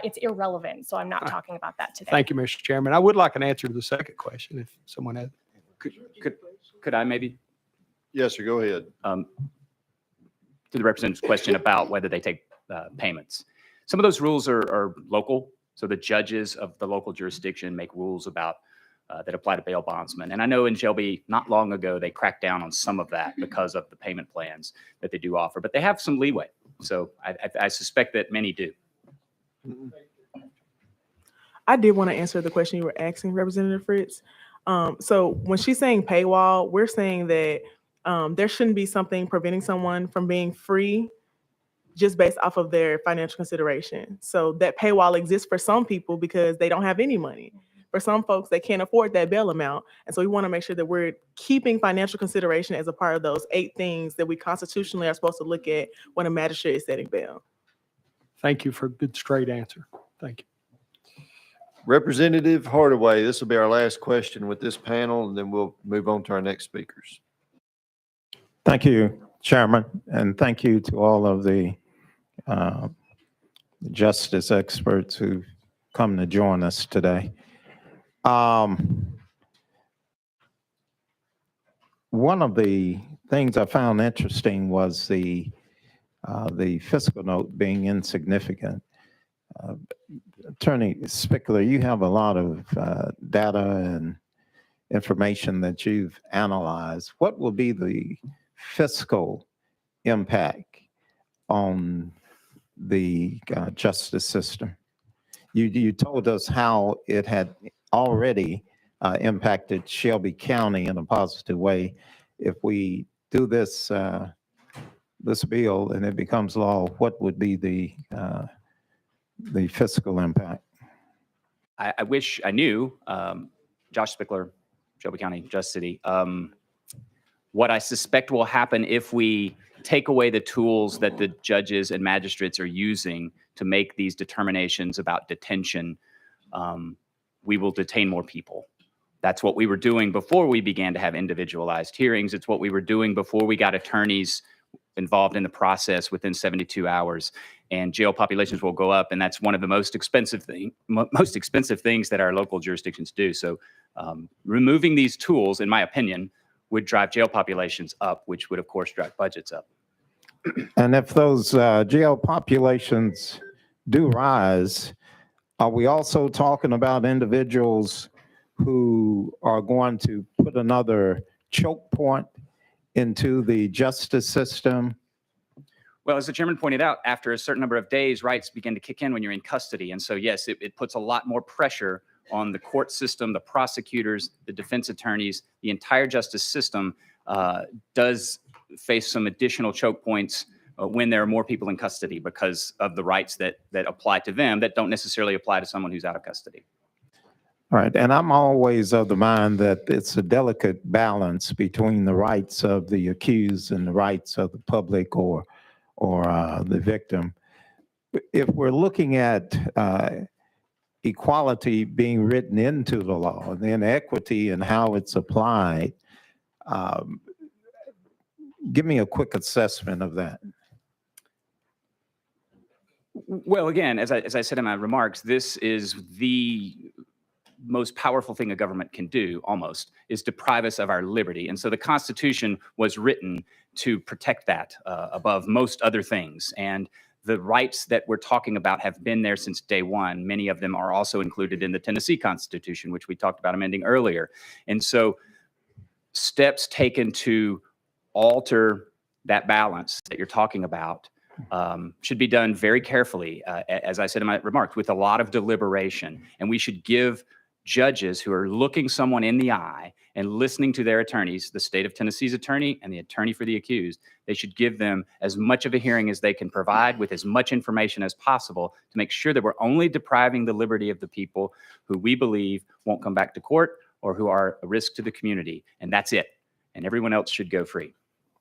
It's irrelevant. So I'm not talking about that today. Thank you, Mr. Chairman. I would like an answer to the second question if someone has. Could I maybe? Yes, sir. Go ahead. To the representative's question about whether they take payments. Some of those rules are local. So the judges of the local jurisdiction make rules about that apply to bail bondsmen. And I know in Shelby, not long ago, they cracked down on some of that because of the payment plans that they do offer, but they have some leeway. So I suspect that many do. I did want to answer the question you were asking, Representative Fritz. So when she's saying paywall, we're saying that there shouldn't be something preventing someone from being free just based off of their financial consideration. So that paywall exists for some people because they don't have any money. For some folks, they can't afford that bail amount. And so we want to make sure that we're keeping financial consideration as a part of those 8 things that we constitutionally are supposed to look at when a magistrate is setting bail. Thank you for a good, straight answer. Thank you. Representative Hardaway, this will be our last question with this panel, and then we'll move on to our next speakers. Thank you, Chairman, and thank you to all of the justice experts who've come to join us today. One of the things I found interesting was the fiscal note being insignificant. Attorney Spickler, you have a lot of data and information that you've analyzed. What will be the fiscal impact on the justice system? You told us how it had already impacted Shelby County in a positive way. If we do this this bill and it becomes law, what would be the fiscal impact? I wish I knew, Josh Spickler, Shelby County, Just City. What I suspect will happen if we take away the tools that the judges and magistrates are using to make these determinations about detention, we will detain more people. That's what we were doing before we began to have individualized hearings. It's what we were doing before we got attorneys involved in the process within 72 hours. And jail populations will go up, and that's one of the most expensive things that our local jurisdictions do. So removing these tools, in my opinion, would drive jail populations up, which would, of course, drive budgets up. And if those jail populations do rise, are we also talking about individuals who are going to put another choke point into the justice system? Well, as the chairman pointed out, after a certain number of days, rights begin to kick in when you're in custody. And so, yes, it puts a lot more pressure on the court system, the prosecutors, the defense attorneys, the entire justice system does face some additional choke points when there are more people in custody because of the rights that apply to them that don't necessarily apply to someone who's out of custody. All right, and I'm always of the mind that it's a delicate balance between the rights of the accused and the rights of the public or the victim. If we're looking at equality being written into the law, and then equity and how it's applied, give me a quick assessment of that. Well, again, as I said in my remarks, this is the most powerful thing a government can do, almost, is deprive us of our liberty. And so the Constitution was written to protect that above most other things. And the rights that we're talking about have been there since day one. Many of them are also included in the Tennessee Constitution, which we talked about amending earlier. And so steps taken to alter that balance that you're talking about should be done very carefully, as I said in my remarks, with a lot of deliberation. And we should give judges who are looking someone in the eye and listening to their attorneys, the state of Tennessee's attorney and the attorney for the accused, they should give them as much of a hearing as they can provide with as much information as possible to make sure that we're only depriving the liberty of the people who we believe won't come back to court or who are a risk to the community. And that's it. And everyone else should go free.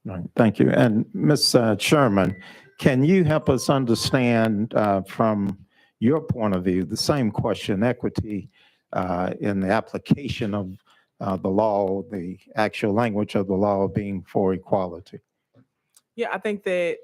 Right, thank you. And Ms. Sherman, can you help us understand from your point of view, the same question, equity in the application of the law, the actual language of the law being for equality? Yeah, I think that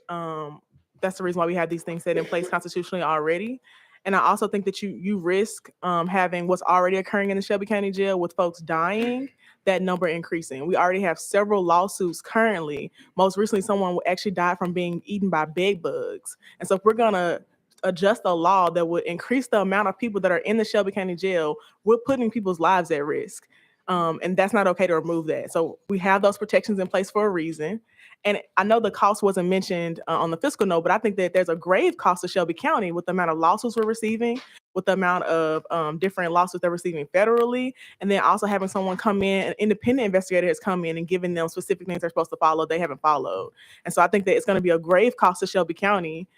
that's the reason why we have these things set in place constitutionally already. And I also think that you risk having what's already occurring in the Shelby County Jail with folks dying, that number increasing. We already have several lawsuits currently. Most recently, someone actually died from being eaten by bed bugs. And so if we're gonna adjust a law that would increase the amount of people that are in the Shelby County Jail, we're putting people's lives at risk. And that's not okay to remove that. So we have those protections in place for a reason. And I know the cost wasn't mentioned on the fiscal note, but I think that there's a grave cost to Shelby County with the amount of lawsuits we're receiving, with the amount of different lawsuits they're receiving federally, and then also having someone come in, an independent investigator has come in and given them specific things they're supposed to follow, they haven't followed. And so I think that it's going to be a grave cost to Shelby County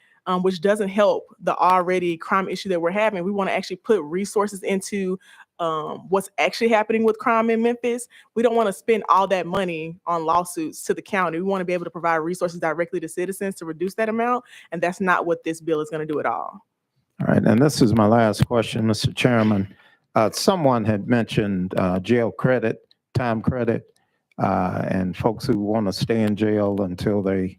which doesn't help the already crime issue that we're having. We want to actually put resources into what's actually happening with crime in Memphis. We don't want to spend all that money on lawsuits to the county. We want to be able to provide resources directly to citizens to reduce that amount, and that's not what this bill is going to do at all. All right, and this is my last question, Mr. Chairman. Someone had mentioned jail credit, time credit, and folks who want to stay in jail until they,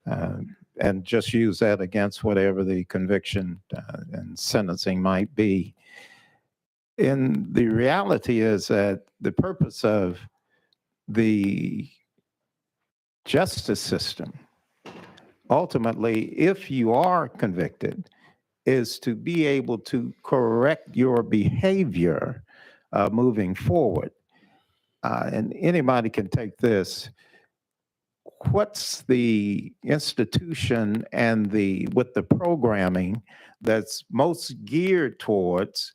and just use that against whatever the conviction and sentencing might be. And the reality is that the purpose of the justice system, ultimately, if you are convicted, is to be able to correct your behavior moving forward. And anybody can take this. What's the institution and with the programming that's most geared towards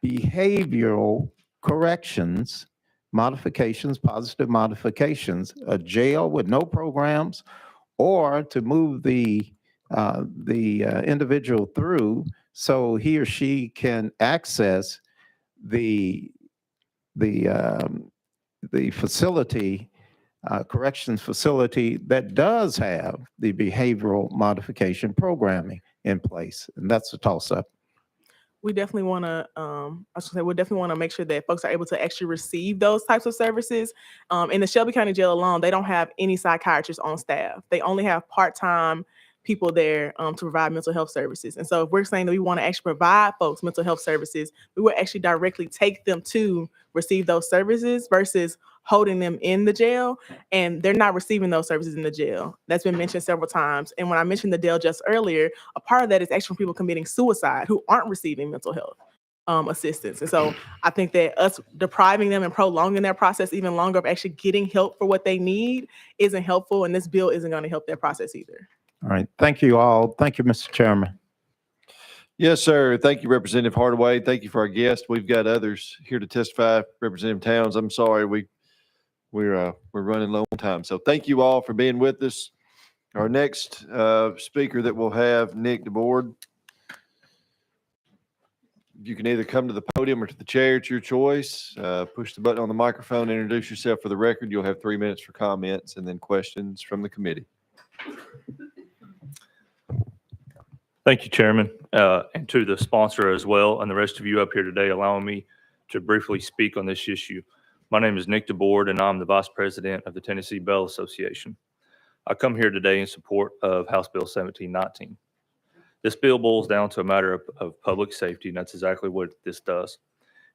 behavioral corrections, modifications, positive modifications, a jail with no programs, or to move the individual through so he or she can access the facility, corrections facility that does have the behavioral modification programming in place. And that's a toss-up. We definitely want to, I should say, we definitely want to make sure that folks are able to actually receive those types of services. In the Shelby County Jail alone, they don't have any psychiatrists on staff. They only have part-time people there to provide mental health services. And so if we're saying that we want to actually provide folks mental health services, we will actually directly take them to receive those services versus holding them in the jail, and they're not receiving those services in the jail. That's been mentioned several times. And when I mentioned the jail just earlier, a part of that is actually people committing suicide who aren't receiving mental health assistance. And so I think that us depriving them and prolonging their process even longer of actually getting help for what they need isn't helpful, and this bill isn't going to help their process either. All right. Thank you all. Thank you, Mr. Chairman. Yes, sir. Thank you, Representative Hardaway. Thank you for our guest. We've got others here to testify. Representative Towns, I'm sorry, we're running low on time. So thank you all for being with us. Our next speaker that we'll have, Nick DeBoard. You can either come to the podium or to the chair. It's your choice. Push the button on the microphone, introduce yourself for the record. You'll have 3 minutes for comments and then questions from the committee. Thank you, Chairman, and to the sponsor as well, and the rest of you up here today allowing me to briefly speak on this issue. My name is Nick DeBoard, and I'm the Vice President of the Tennessee Bail Association. I come here today in support of House Bill 1719. This bill boils down to a matter of public safety, and that's exactly what this does.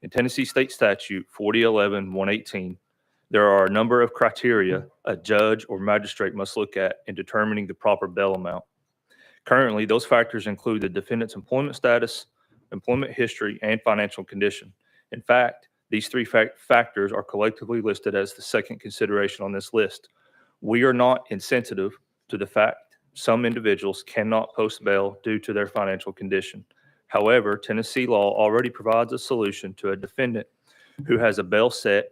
In Tennessee State Statute 4011-118, there are a number of criteria a judge or magistrate must look at in determining the proper bail amount. Currently, those factors include the defendant's employment status, employment history, and financial condition. In fact, these three factors are collectively listed as the second consideration on this list. We are not insensitive to the fact some individuals cannot post bail due to their financial condition. However, Tennessee law already provides a solution to a defendant who has a bail set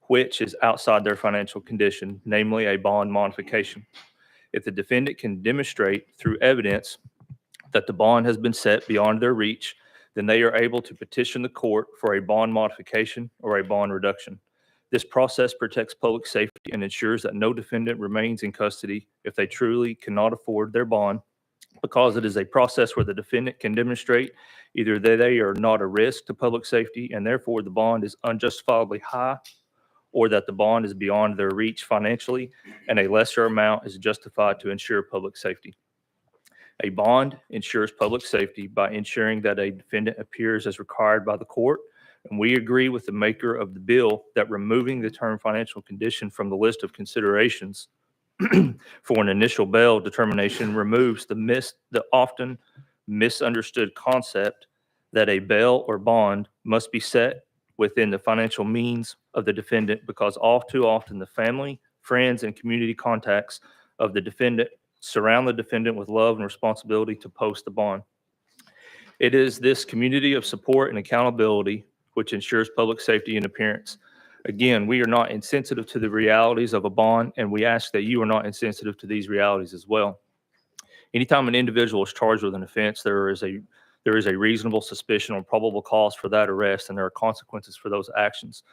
which is outside their financial condition, namely a bond modification. If the defendant can demonstrate through evidence that the bond has been set beyond their reach, then they are able to petition the court for a bond modification or a bond reduction. This process protects public safety and ensures that no defendant remains in custody if they truly cannot afford their bond, because it is a process where the defendant can demonstrate either that they are not a risk to public safety and therefore the bond is unjustifiably high, or that the bond is beyond their reach financially and a lesser amount is justified to ensure public safety. A bond ensures public safety by ensuring that a defendant appears as required by the court, and we agree with the maker of the bill that removing the term financial condition from the list of considerations for an initial bail determination removes the often misunderstood concept that a bail or bond must be set within the financial means of the defendant, because all too often the family, friends, and community contacts of the defendant surround the defendant with love and responsibility to post the bond. It is this community of support and accountability which ensures public safety and appearance. Again, we are not insensitive to the realities of a bond, and we ask that you are not insensitive to these realities as well. Anytime an individual is charged with an offense, there is a reasonable suspicion or probable cause for that arrest, and there are consequences for those actions.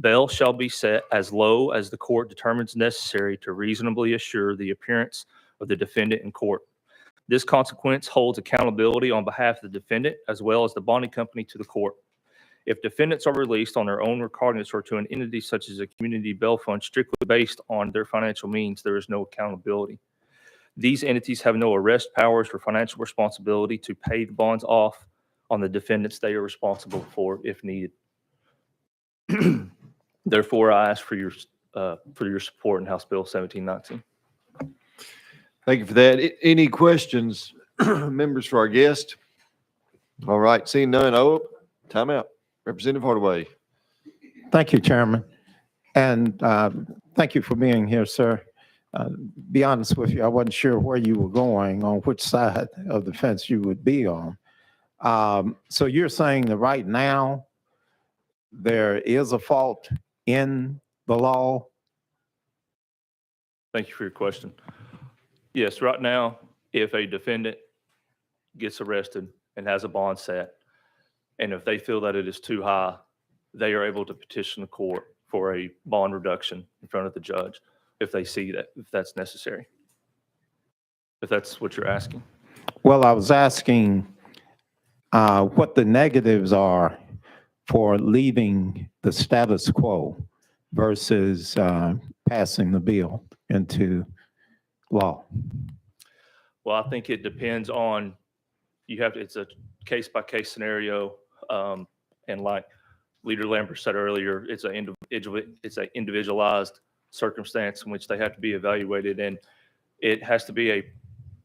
Bail shall be set as low as the court determines necessary to reasonably assure the appearance of the defendant in court. This consequence holds accountability on behalf of the defendant as well as the bonding company to the court. If defendants are released on their own recognizance or to an entity such as a community bail fund strictly based on their financial means, there is no accountability. These entities have no arrest powers or financial responsibility to pay the bonds off on the defendants they are responsible for if needed. Therefore, I ask for your support in House Bill 1719. Thank you for that. Any questions, members, for our guest? All right, seeing none. Oh, time out. Representative Hardaway. Thank you, Chairman. And thank you for being here, sir. Be honest with you, I wasn't sure where you were going, on which side of the fence you would be on. So you're saying that right now there is a fault in the law? Thank you for your question. Yes, right now, if a defendant gets arrested and has a bond set, and if they feel that it is too high, they are able to petition the court for a bond reduction in front of the judge if they see that, if that's necessary. If that's what you're asking. Well, I was asking what the negatives are for leaving the status quo versus passing the bill into law. Well, I think it depends on, it's a case-by-case scenario. And like Leader Lambert said earlier, it's an individualized circumstance in which they have to be evaluated. And it has to be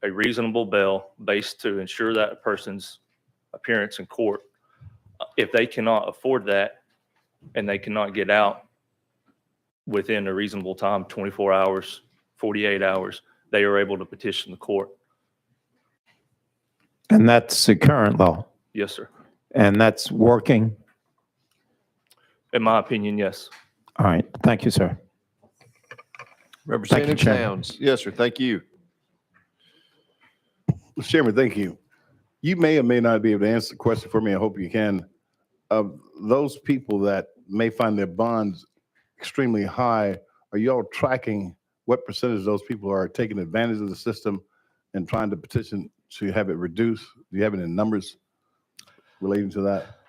a reasonable bail based to ensure that a person's appearance in court. If they cannot afford that and they cannot get out within a reasonable time, 24 hours, 48 hours, they are able to petition the court. And that's the current law? Yes, sir. And that's working? In my opinion, yes. All right. Thank you, sir. Representative Chairman. Towns. Yes, sir. Thank you. Mr. Chairman, thank you. You may or may not be able to answer the question for me. I hope you can. Of those people that may find their bonds extremely high, are you all tracking what percentage of those people are taking advantage of the system and trying to petition to have it reduced? Do you have any numbers relating to that?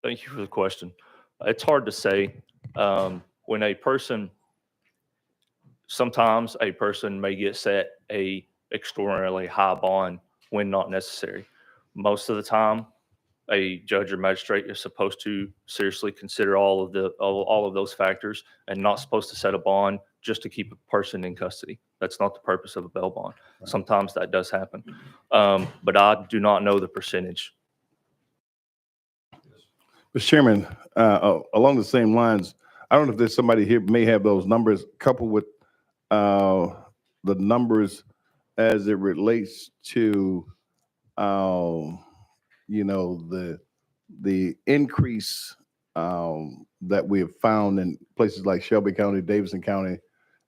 Thank you for the question. It's hard to say. When a person, sometimes a person may get set a extraordinarily high bond when not necessary. Most of the time, a judge or magistrate is supposed to seriously consider all of those factors and not supposed to set a bond just to keep a person in custody. That's not the purpose of a bail bond. Right. Sometimes that does happen, but I do not know the percentage. Mr. Chairman, along the same lines, I don't know if there's somebody here may have those numbers coupled with the numbers as it relates to, you know, the increase that we have found in places like Shelby County, Davidson County,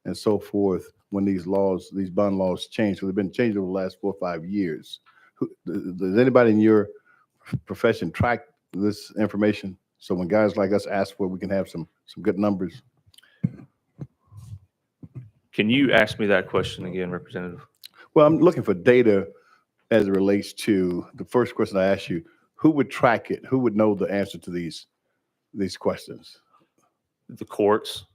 and so forth when these bond laws change. So they've been changed over the last 4 or 5 years. Does anybody in your profession track this information? So when guys like us ask for it, we can have some good numbers. Can you ask me that question again, Representative? Well, I'm looking for data as it relates to the first question I asked you. Who would track it? Who would know the answer to these questions? The courts.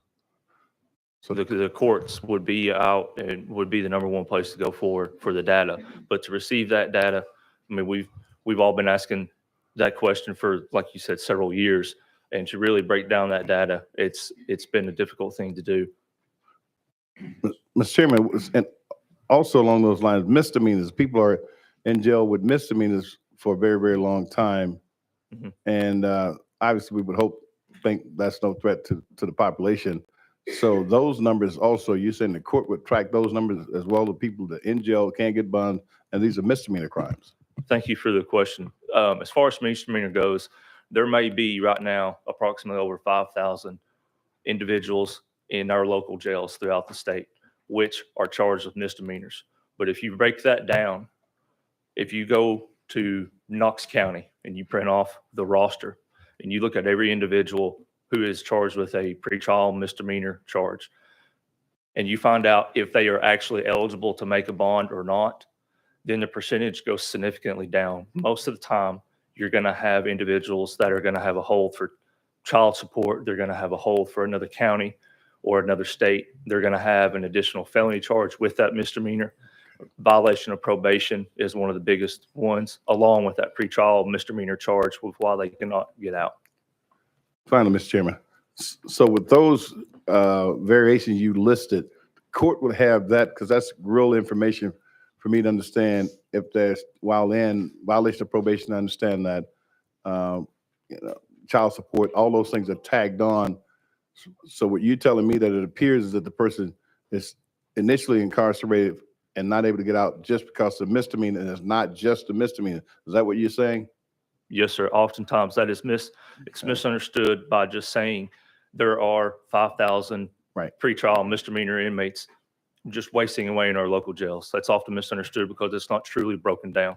So the courts would be out and would be the number one place to go for the data. But to receive that data, I mean, we've all been asking that question for, like you said, several years. And to really break down that data, it's been a difficult thing to do. Mr. Chairman, and also along those lines, misdemeanors. People are in jail with misdemeanors for a very, very long time. Mm-hmm. And obviously we would think that's no threat to the population. So those numbers also, you're saying the court would track those numbers as well, the people that in jail can't get bond, and these are misdemeanor crimes. Thank you for the question. As far as misdemeanor goes, there may be right now approximately over 5,000 individuals in our local jails throughout the state, which are charged with misdemeanors. But if you break that down, if you go to Knox County and you print off the roster and you look at every individual who is charged with a pretrial misdemeanor charge, and you find out if they are actually eligible to make a bond or not, then the percentage goes significantly down. Most of the time, you're going to have individuals that are going to have a hold for child support. They're going to have a hold for another county or another state. They're going to have an additional felony charge with that misdemeanor. Violation of probation is one of the biggest ones, along with that pretrial misdemeanor charge with why they cannot get out. Finally, Mr. Chairman. So with those variations you listed, court would have that, because that's real information for me to understand if there's, while in violation of probation, I understand that, child support, all those things are tagged on. So what you're telling me that it appears is that the person is initially incarcerated and not able to get out just because of misdemeanor, and it's not just a misdemeanor. Is that what you're saying? Yes, sir. Oftentimes that is it's misunderstood by just saying there are 5,000 pretrial misdemeanor inmates just wasting away in our local jails. That's often misunderstood because it's not truly broken down.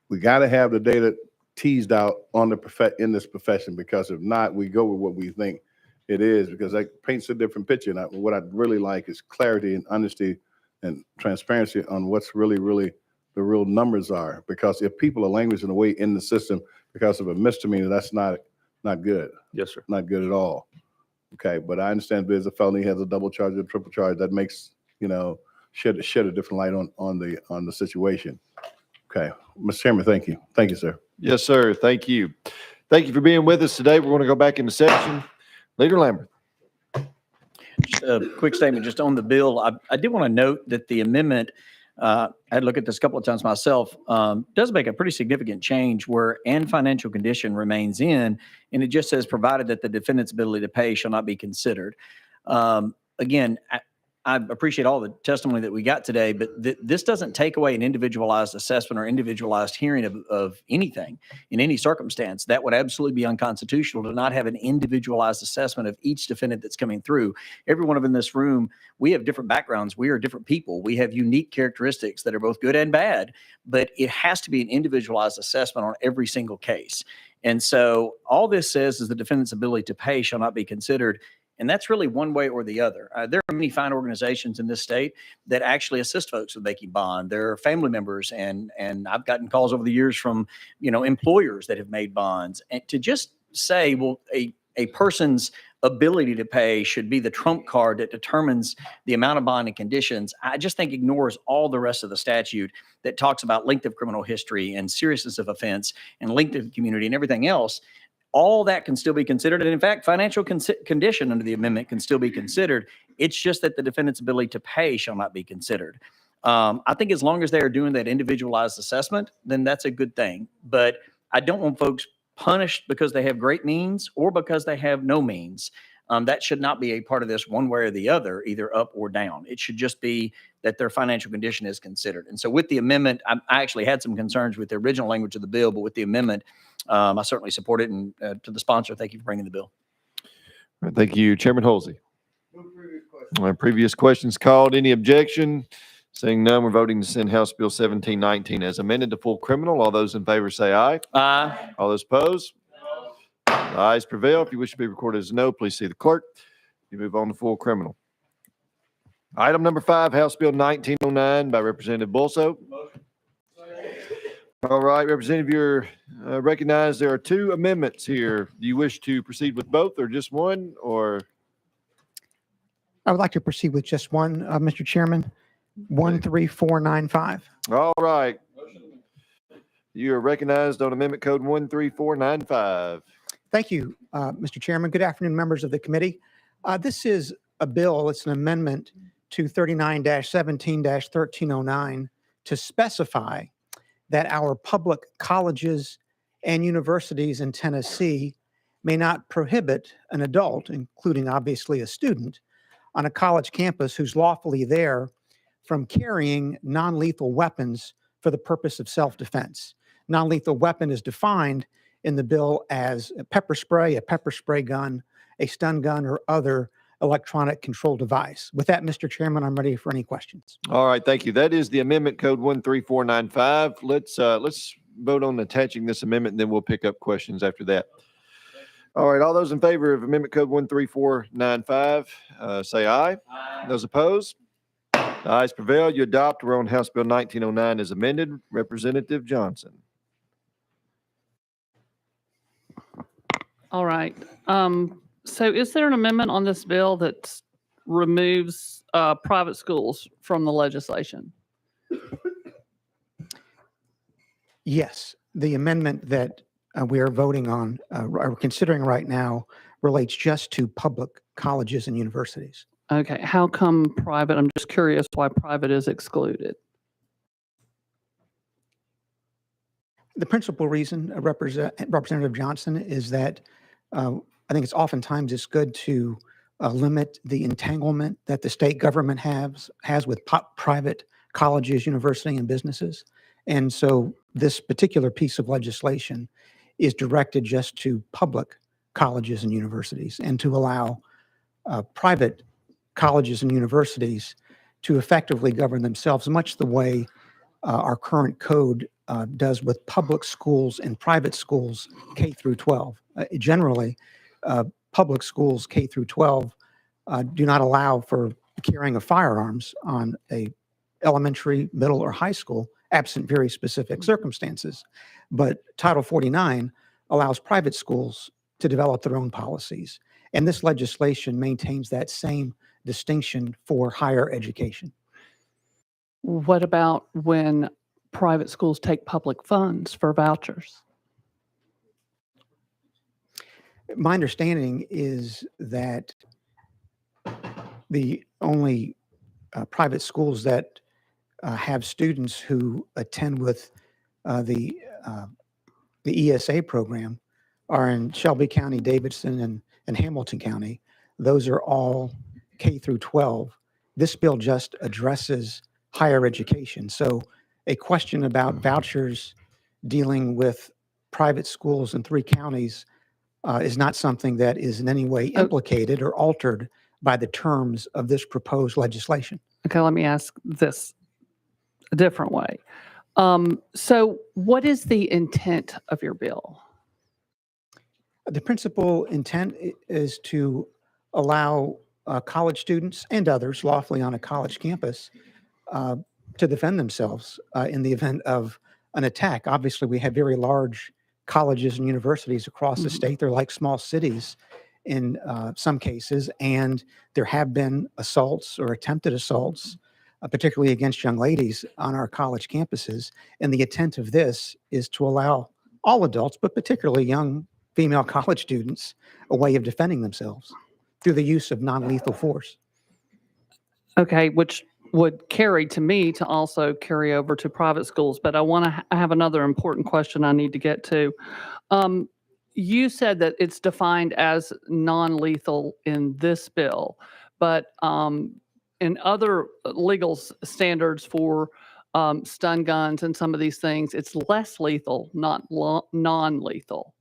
We got to have the data teased out on the in this profession, because if not, we go with what we think it is, because that paints a different picture. And what I'd really like is clarity and honesty and transparency on what's really the real numbers are. Because if people are languishing away in the system because of a misdemeanor, that's not good. Yes, sir. Not good at all. Okay, but I understand there's a felony, has a double charge, a triple charge. That makes, shed a different light on the situation. Okay, Mr. Chairman, thank you. Thank you, sir. Yes, sir. Thank you. Thank you for being with us today. We're going to go back into session. Leader Lambert. Just a quick statement just on the bill. I did want to note that the amendment, I had to look at this a couple of times myself, does make a pretty significant change where "and financial condition" remains in, and it just says provided that the defendant's ability to pay shall not be considered. Again, I appreciate all the testimony that we got today, but this doesn't take away an individualized assessment or individualized hearing of anything in any circumstance. That would absolutely be unconstitutional to not have an individualized assessment of each defendant that's coming through. Every one of in this room, we have different backgrounds. We are different people. We have unique characteristics that are both good and bad, but it has to be an individualized assessment on every single case. And so all this says is the defendant's ability to pay shall not be considered. And that's really one way or the other. There are many fine organizations in this state that actually assist folks with making bond. There are family members, and I've gotten calls over the years from, employers that have made bonds. And to just say, well, a person's ability to pay should be the trump card that determines the amount of bond and conditions, I just think ignores all the rest of the statute that talks about length of criminal history and seriousness of offense and length of community and everything else. All that can still be considered. And in fact, financial condition under the amendment can still be considered. It's just that the defendant's ability to pay shall not be considered. I think as long as they are doing that individualized assessment, then that's a good thing. But I don't want folks punished because they have great means or because they have no means. That should not be a part of this one way or the other, either up or down. It should just be that their financial condition is considered. And so with the amendment, I actually had some concerns with the original language of the bill, but with the amendment, I certainly support it. And to the sponsor, thank you for bringing the bill. All right, thank you, Chairman Holsey. Previous questions called. Any objection? Seeing none, we're voting to send House Bill 1719 as amended to full criminal. All those in favor say aye. Aye. All those opposed? The ayes prevail. If you wish to be recorded as no, please see the clerk. You move on to full criminal. Item number 5, House Bill 1909 by Representative Bulso. All right, Representative, you're recognized. There are 2 amendments here. Do you wish to proceed with both or just one, or? I would like to proceed with just one, Mr. Chairman. 13495. All right. You are recognized on Amendment Code 13495. Thank you, Mr. Chairman. Good afternoon, members of the committee. This is a bill. It's an amendment to 39-17-1309 to specify that our public colleges and universities in Tennessee may not prohibit an adult, including obviously a student, on a college campus who's lawfully there from carrying non-lethal weapons for the purpose of self-defense. Non-lethal weapon is defined in the bill as a pepper spray gun, a stun gun, or other electronic control device. With that, Mr. Chairman, I'm ready for any questions. All right, thank you. That is the amendment code 13495. Let's vote on attaching this amendment, and then we'll pick up questions after that. All right, all those in favor of amendment code 13495, say aye. Those opposed? The ayes prevail. You adopt. We're on House Bill 1909 as amended. Representative Johnson. All right. So is there an amendment on this bill that removes private schools from the legislation? Yes, the amendment that we are voting on, or considering right now, relates just to public colleges and universities. Okay, how come private? I'm just curious why private is excluded. The principal reason, Representative Johnson, is that I think it's oftentimes it's good to limit the entanglement that the state government has with private colleges, university, and businesses. And so this particular piece of legislation is directed just to public colleges and universities, and to allow private colleges and universities to effectively govern themselves, much the way our current code does with public schools and private schools K through 12. Generally, public schools K through 12 do not allow for carrying of firearms on a elementary, middle, or high school, absent very specific circumstances. But Title 49 allows private schools to develop their own policies. And this legislation maintains that same distinction for higher education. What about when private schools take public funds for vouchers? My understanding is that the only private schools that have students who attend with the ESA program are in Shelby County, Davidson, and Hamilton County. Those are all K through 12. This bill just addresses higher education. So a question about vouchers dealing with private schools in 3 counties is not something that is in any way implicated or altered by the terms of this proposed legislation. Okay, let me ask this a different way. So what is the intent of your bill? The principal intent is to allow college students and others lawfully on a college campus to defend themselves in the event of an attack. Obviously, we have very large colleges and universities across the state. They're like small cities in some cases, and there have been assaults or attempted assaults, particularly against young ladies on our college campuses. And the intent of this is to allow all adults, but particularly young female college students, a way of defending themselves through the use of non-lethal force. Okay, which would carry to me to also carry over to private schools. But I have another important question I need to get to. You said that it's defined as non-lethal in this bill, but in other legal standards for stun guns and some of these things, it's less lethal, not non-lethal,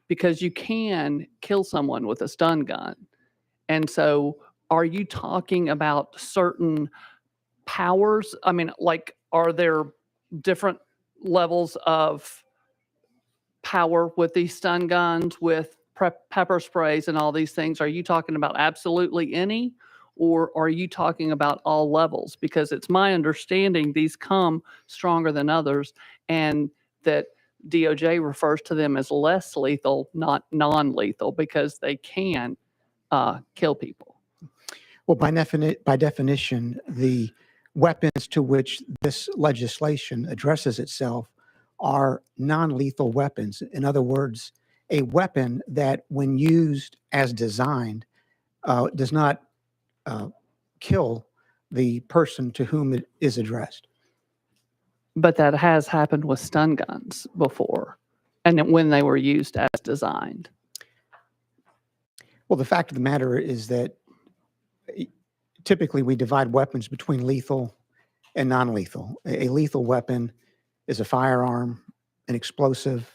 because you can kill someone with a stun gun. And so are you talking about certain powers? I mean, like, are there different levels of power with these stun guns, with pepper sprays and all these things? Are you talking about absolutely any, or are you talking about all levels? Because it's my understanding these come stronger than others, and that DOJ refers to them as less lethal, not non-lethal, because they can kill people. Well, by definition, the weapons to which this legislation addresses itself are non-lethal weapons. In other words, a weapon that, when used as designed, does not kill the person to whom it is addressed. But that has happened with stun guns before, and when they were used as designed. Well, the fact of the matter is that typically we divide weapons between lethal and non-lethal. A lethal weapon is a firearm, an explosive,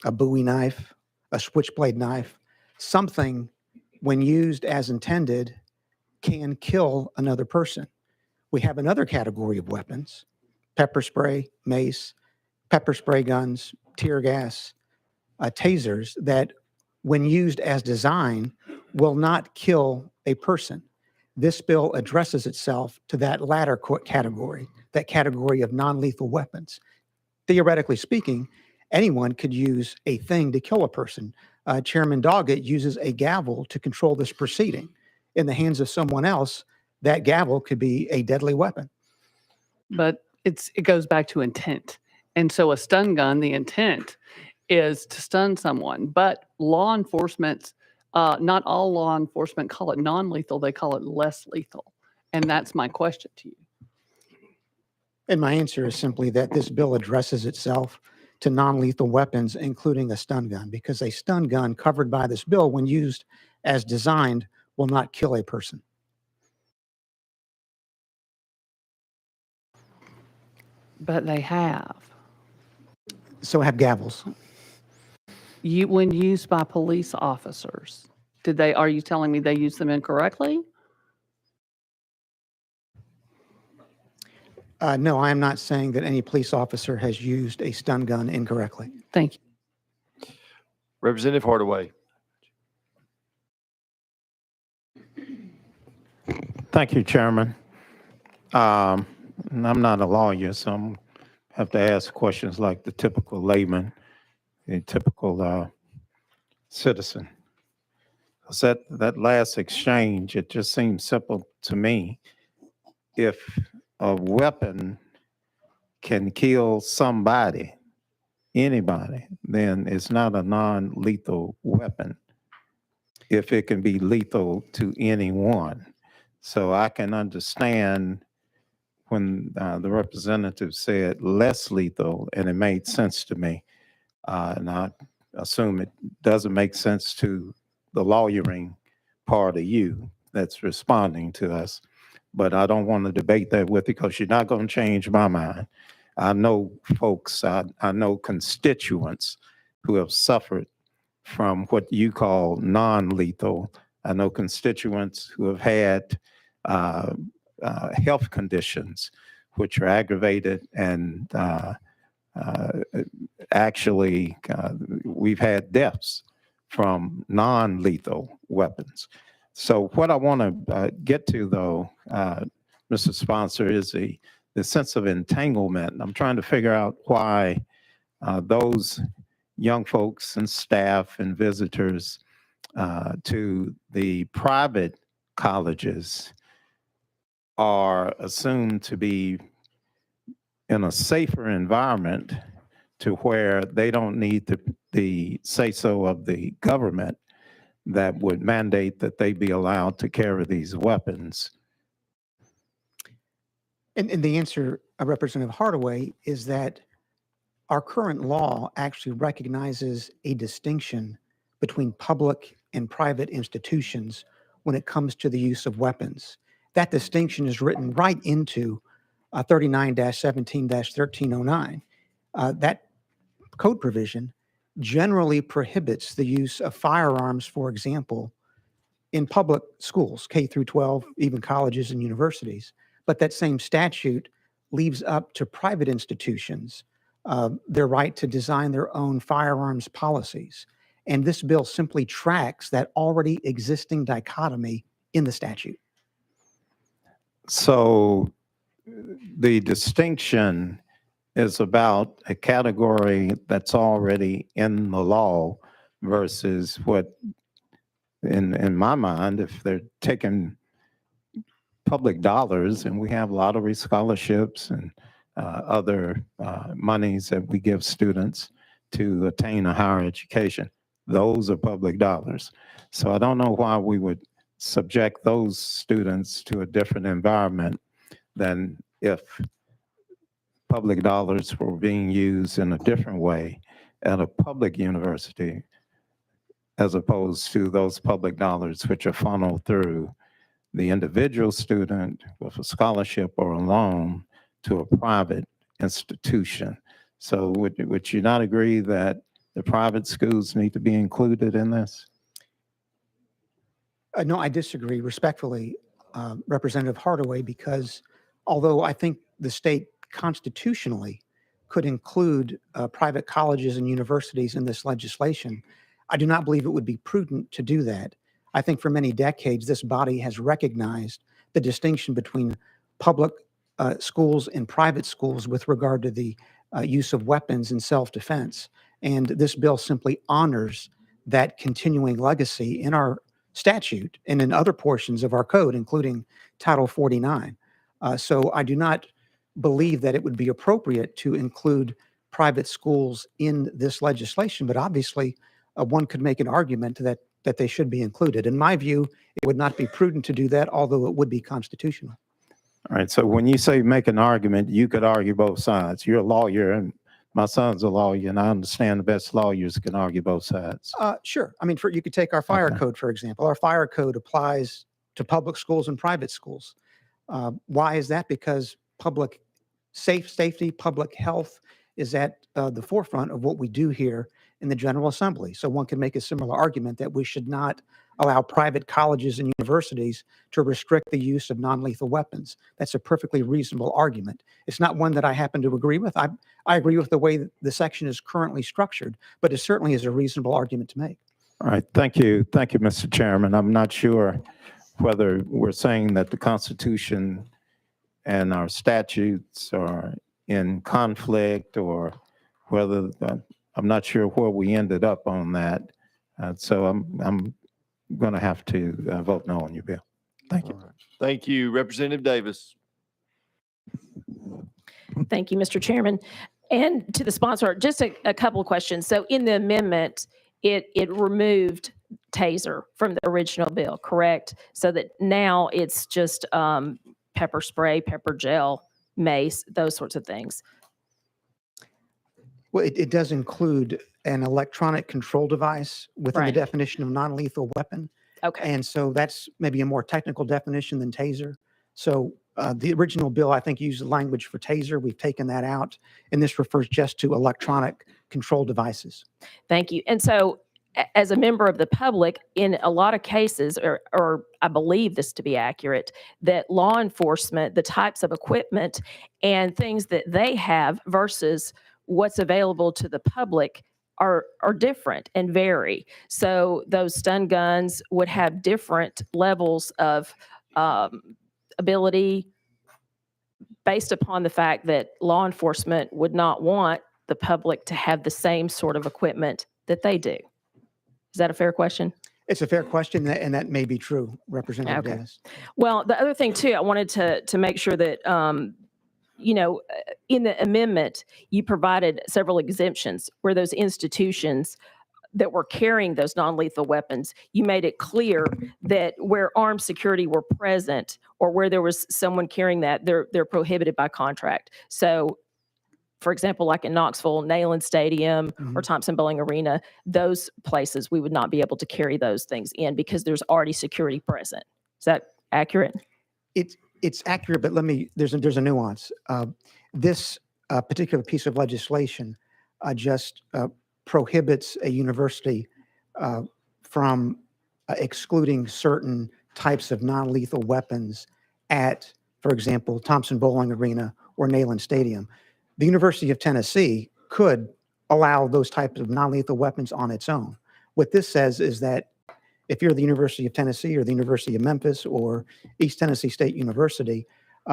a Bowie knife, a switchblade knife, something, when used as intended, can kill another person. We have another category of weapons, pepper spray, mace, pepper spray guns, tear gas, tasers, that when used as designed will not kill a person. This bill addresses itself to that latter category, that category of non-lethal weapons. Theoretically speaking, anyone could use a thing to kill a person. Chairman Doggett uses a gavel to control this proceeding. In the hands of someone else, that gavel could be a deadly weapon. But it goes back to intent. And so a stun gun, the intent is to stun someone. But law enforcement, not all law enforcement call it non-lethal, they call it less lethal. And that's my question to you. And my answer is simply that this bill addresses itself to non-lethal weapons, including a stun gun, because a stun gun covered by this bill, when used as designed, will not kill a person. But they have. So have gavels. When used by police officers, are you telling me they use them incorrectly? No, I am not saying that any police officer has used a stun gun incorrectly. Thank you. Representative Hardaway. Thank you, Chairman. I'm not a lawyer, so I'm have to ask questions like the typical layman, the typical citizen. So that last exchange, it just seems simple to me. If a weapon can kill somebody, anybody, then it's not a non-lethal weapon if it can be lethal to anyone. So I can understand when the representative said less lethal, and it made sense to me. And I assume it doesn't make sense to the lawyering part of you that's responding to us. But I don't want to debate that with you because you're not going to change my mind. I know folks, I know constituents who have suffered from what you call non-lethal. I know constituents who have had health conditions which are aggravated and actually we've had deaths from non-lethal weapons. So what I want to get to, though, Mr. Sponsor, is the sense of entanglement. I'm trying to figure out why those young folks and staff and visitors to the private colleges are assumed to be in a safer environment to where they don't need the say-so of the government that would mandate that they be allowed to carry these weapons. And the answer, Representative Hardaway, is that our current law actually recognizes a distinction between public and private institutions when it comes to the use of weapons. That distinction is written right into 39-17-1309. That code provision generally prohibits the use of firearms, for example, in public schools, K through 12, even colleges and universities. But that same statute leaves up to private institutions their right to design their own firearms policies. And this bill simply tracks that already existing dichotomy in the statute. So the distinction is about a category that's already in the law versus what, in my mind, if they're taking public dollars, and we have lottery scholarships and other monies that we give students to attain a higher education, those are public dollars. So I don't know why we would subject those students to a different environment than if public dollars were being used in a different way at a public university, as opposed to those public dollars which are funneled through the individual student with a scholarship or a loan to a private institution. So would you not agree that the private schools need to be included in this? No, I disagree respectfully. Representative Hardaway, because although I think the state constitutionally could include private colleges and universities in this legislation, I do not believe it would be prudent to do that. I think for many decades, this body has recognized the distinction between public schools and private schools with regard to the use of weapons in self-defense. And this bill simply honors that continuing legacy in our statute and in other portions of our code, including Title 49. So I do not believe that it would be appropriate to include private schools in this legislation, but obviously one could make an argument that they should be included. In my view, it would not be prudent to do that, although it would be constitutional. All right, so when you say make an argument, you could argue both sides. You're a lawyer, and my son's a lawyer, and I understand the best lawyers can argue both sides. Sure. I mean, you could take our fire code, for example. Our fire code applies to public schools and private schools. Why is that? Because public safety, public health is at the forefront of what we do here in the General Assembly. So one can make a similar argument that we should not allow private colleges and universities to restrict the use of non-lethal weapons. That's a perfectly reasonable argument. It's not one that I happen to agree with. I agree with the way that the section is currently structured, but it certainly is a reasonable argument to make. All right, thank you. Thank you, Mr. Chairman. I'm not sure whether we're saying that the Constitution and our statutes are in conflict or whether, I'm not sure where we ended up on that. So I'm going to have to vote no on your bill. Thank you. Thank you, Representative Davis. Thank you, Mr. Chairman. And to the sponsor, just a couple of questions. So in the amendment, it removed taser from the original bill, correct? So that now it's just pepper spray, pepper gel, mace, those sorts of things. Well, it does include an electronic control device within the definition of non-lethal weapon. Okay. And so that's maybe a more technical definition than taser. So the original bill, I think, used the language for taser. We've taken that out, and this refers just to electronic control devices. Thank you. And so as a member of the public, in a lot of cases, or I believe this to be accurate, that law enforcement, the types of equipment and things that they have versus what's available to the public are different and vary. So those stun guns would have different levels of ability based upon the fact that law enforcement would not want the public to have the same sort of equipment that they do. Is that a fair question? It's a fair question, and that may be true, Representative Okay. Dennis. Well, the other thing too, I wanted to make sure that, you know, in the amendment, you provided several exemptions where those institutions that were carrying those non-lethal weapons, you made it clear that where armed security were present or where there was someone carrying that, they're prohibited by contract. So, for example, like in Knoxville, Neyland Stadium or Thompson-Boling Arena, those places, we would not be able to carry those things in because there's already security present. Is that accurate? It's accurate, but there's a nuance. This particular piece of legislation just prohibits a university from excluding certain types of non-lethal weapons at, for example, Thompson-Boling Arena or Neyland Stadium. The University of Tennessee could allow those types of non-lethal weapons on its own. What this says is that if you're the University of Tennessee or the University of Memphis or East Tennessee State University,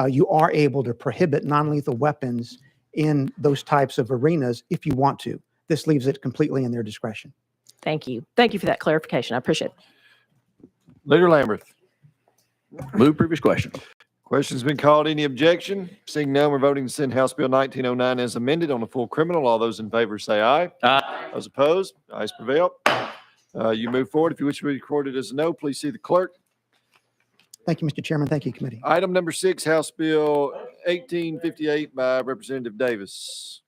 you are able to prohibit non-lethal weapons in those types of arenas if you want to. This leaves it completely in their discretion. Thank you. Thank you for that clarification. I appreciate it. Leader Lamberth. Move previous question. Question's been called. Any objection? Seeing none, we're voting to send House Bill 1909 as amended on the full criminal. All those in favor say aye. Aye. Those opposed, ayes prevail. You move forward. If you wish to be recorded as a no, please see the clerk. Thank you, Mr. Chairman. Thank you, committee. Item number 6, House Bill 1858 by Representative Davis.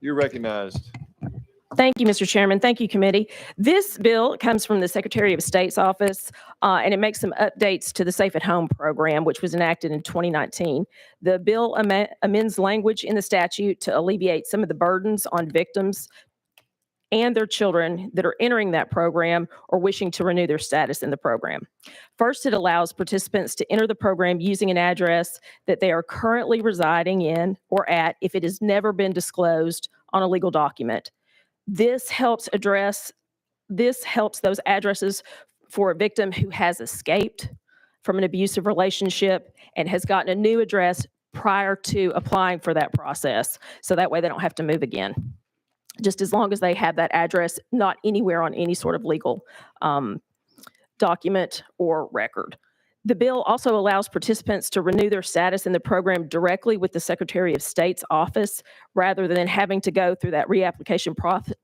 You're recognized. Thank you, Mr. Chairman. Thank you, committee. This bill comes from the Secretary of State's office, and it makes some updates to the Safe at Home program, which was enacted in 2019. The bill amends language in the statute to alleviate some of the burdens on victims and their children that are entering that program or wishing to renew their status in the program. First, it allows participants to enter the program using an address that they are currently residing in or at if it has never been disclosed on a legal document. This helps those addresses for a victim who has escaped from an abusive relationship and has gotten a new address prior to applying for that process. So that way they don't have to move again. Just as long as they have that address, not anywhere on any sort of legal document or record. The bill also allows participants to renew their status in the program directly with the Secretary of State's office rather than having to go through that reapplication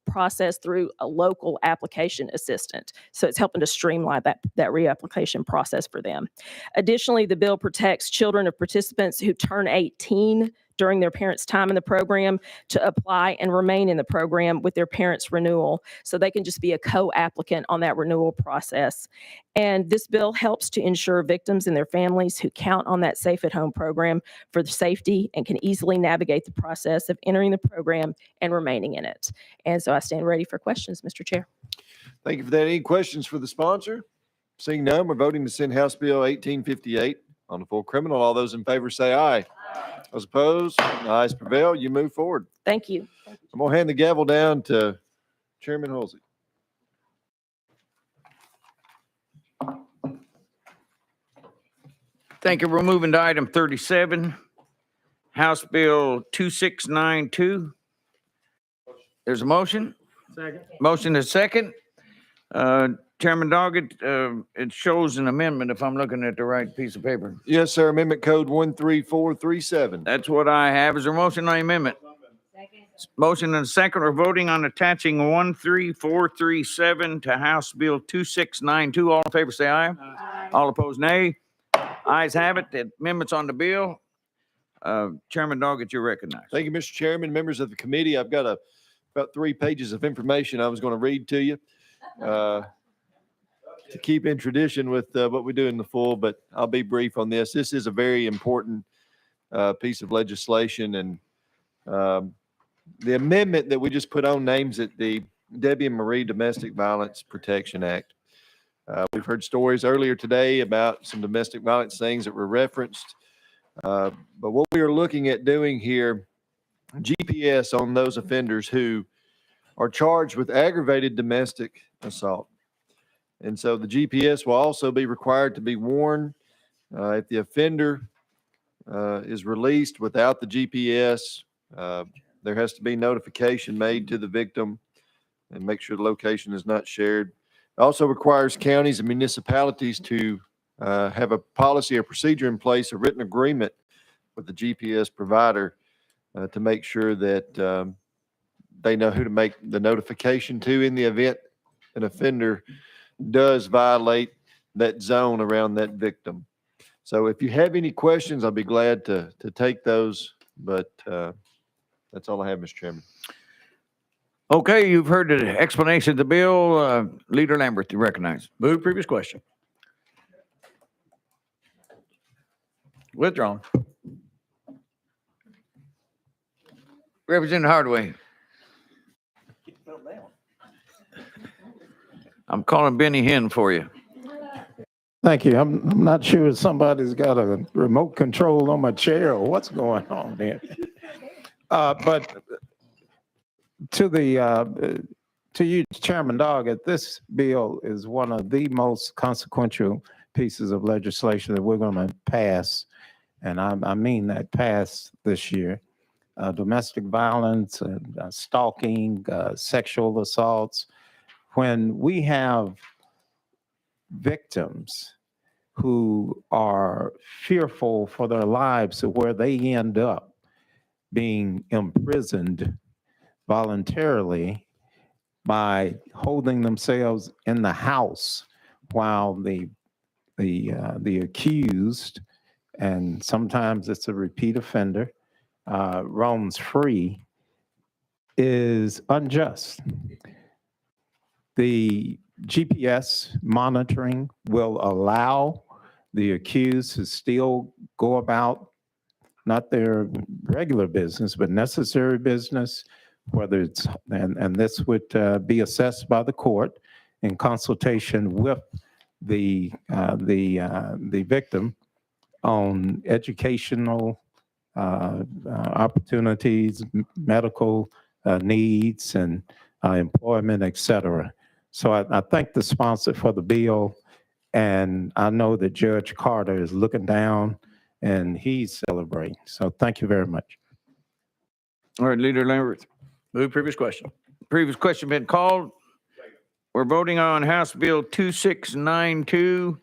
process through a local application assistant. So it's helping to streamline that reapplication process for them. Additionally, the bill protects children of participants who turn 18 during their parents' time in the program to apply and remain in the program with their parents' renewal. So they can just be a co-applicant on that renewal process. And this bill helps to ensure victims and their families who count on that Safe at Home program for the safety and can easily navigate the process of entering the program and remaining in it. And so I stand ready for questions, Mr. Chair. Thank you for that. Any questions for the sponsor? Seeing none, we're voting to send House Bill 1858 on the full criminal. All those in favor say aye. Those opposed, the ayes prevail. You move forward. Thank you. I'm going to hand the gavel down to Chairman Halsey. Thank you. We're moving to item 37, House Bill 2692. There's a motion. Second. Motion is second. Chairman Doggett, it shows an amendment if I'm looking at the right piece of paper. Yes, sir. Amendment Code 13437. That's what I have. Is there a motion on the amendment? Motion and a second. We're voting on attaching 13437 to House Bill 2692. All in favor, say aye. All opposed, nay. Ayes have it. The amendment's on the bill. Chairman Doggett, you're recognized. Thank you, Mr. Chairman. Members of the committee, I've got about 3 pages of information I was going to read to you to keep in tradition with what we do in the full, but I'll be brief on this. This is a very important piece of legislation, and the amendment that we just put on names it the Debbie and Marie Domestic Violence Protection Act. We've heard stories earlier today about some domestic violence things that were referenced, but what we are looking at doing here, GPS on those offenders who are charged with aggravated domestic assault. And so the GPS will also be required to be worn if the offender is released without the GPS. There has to be notification made to the victim and make sure the location is not shared. It also requires counties and municipalities to have a policy or procedure in place, a written agreement with the GPS provider to make sure that they know who to make the notification to in the event an offender does violate that zone around that victim. So if you have any questions, I'll be glad to take those, but that's all I have, Mr. Chairman. Okay, you've heard the explanation of the bill. Leader Lambert, you recognize. Move previous question. Withdrawn. Representative Hardaway. I'm calling Benny Hinn for you. Thank you. I'm not sure if somebody's got a remote control on my chair or what's going on there. But to you, Chairman Doggett, this bill is one of the most consequential pieces of legislation that we're going to pass, and I mean that pass this year. Domestic violence, stalking, sexual assaults. When we have victims who are fearful for their lives of where they end up being imprisoned voluntarily by holding themselves in the house while the accused, and sometimes it's a repeat offender, roams free, is unjust. The GPS monitoring will allow the accused to still go about not their regular business, but necessary business whether it's, and this would be assessed by the court in consultation with the victim on educational opportunities, medical needs, and employment, et cetera. So I thank the sponsor for the bill, and I know that Judge Carter is looking down and he's celebrating. So thank you very much. All right, Leader Lambert. Move previous question. Previous question been called. We're voting on House Bill 2692.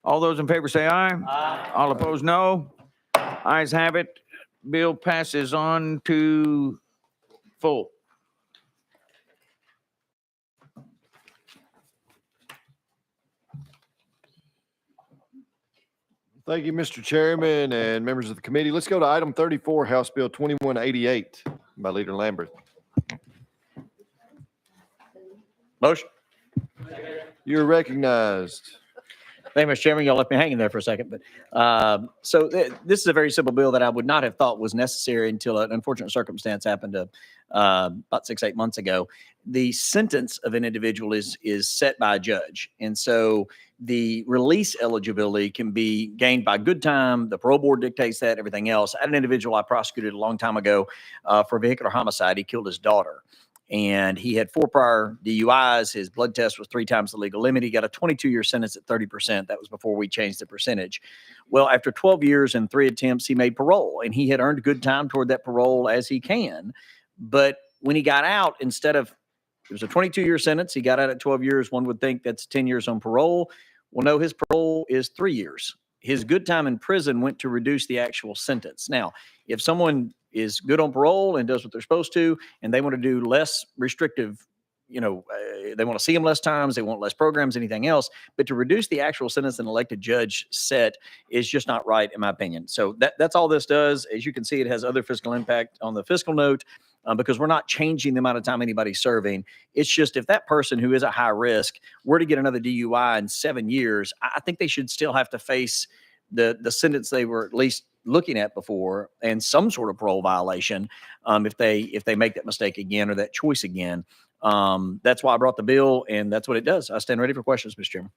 All those in favor say aye. Aye. All opposed, no. Ayes have it. Bill passes on to full. Thank you, Mr. Chairman and members of the committee. Let's go to item 34, House Bill 2188 by Leader Lambert. Motion. You're recognized. Thank you, Mr. Chairman. Y'all left me hanging there for a second. But this is a very simple bill that I would not have thought was necessary until an unfortunate circumstance happened about 6-8 months ago. The sentence of an individual is set by a judge. And so the release eligibility can be gained by good time. The parole board dictates that, everything else. I had an individual I prosecuted a long time ago for vehicular homicide. He killed his daughter. And he had 4 prior DUIs. His blood test was 3 times the legal limit. He got a 22-year sentence at 30%. That was before we changed the percentage. Well, after 12 years and 3 attempts, he made parole, and he had earned good time toward that parole as he can. But when he got out, instead of, it was a 22-year sentence, he got out at 12 years. One would think that's 10 years on parole. Well, no, his parole is 3 years. His good time in prison went to reduce the actual sentence. Now, if someone is good on parole and does what they're supposed to, and they want to do less restrictive, they want to see them less times, they want less programs, anything else, but to reduce the actual sentence an elected judge set is just not right, in my opinion. So that's all this does. As you can see, it has other fiscal impact on the fiscal note because we're not changing the amount of time anybody's serving. It's just if that person who is at high risk were to get another DUI in 7 years, I think they should still have to face the sentence they were at least looking at before and some sort of parole violation if they make that mistake again or that choice again. That's why I brought the bill, and that's what it does. I stand ready for questions, Mr. Chairman.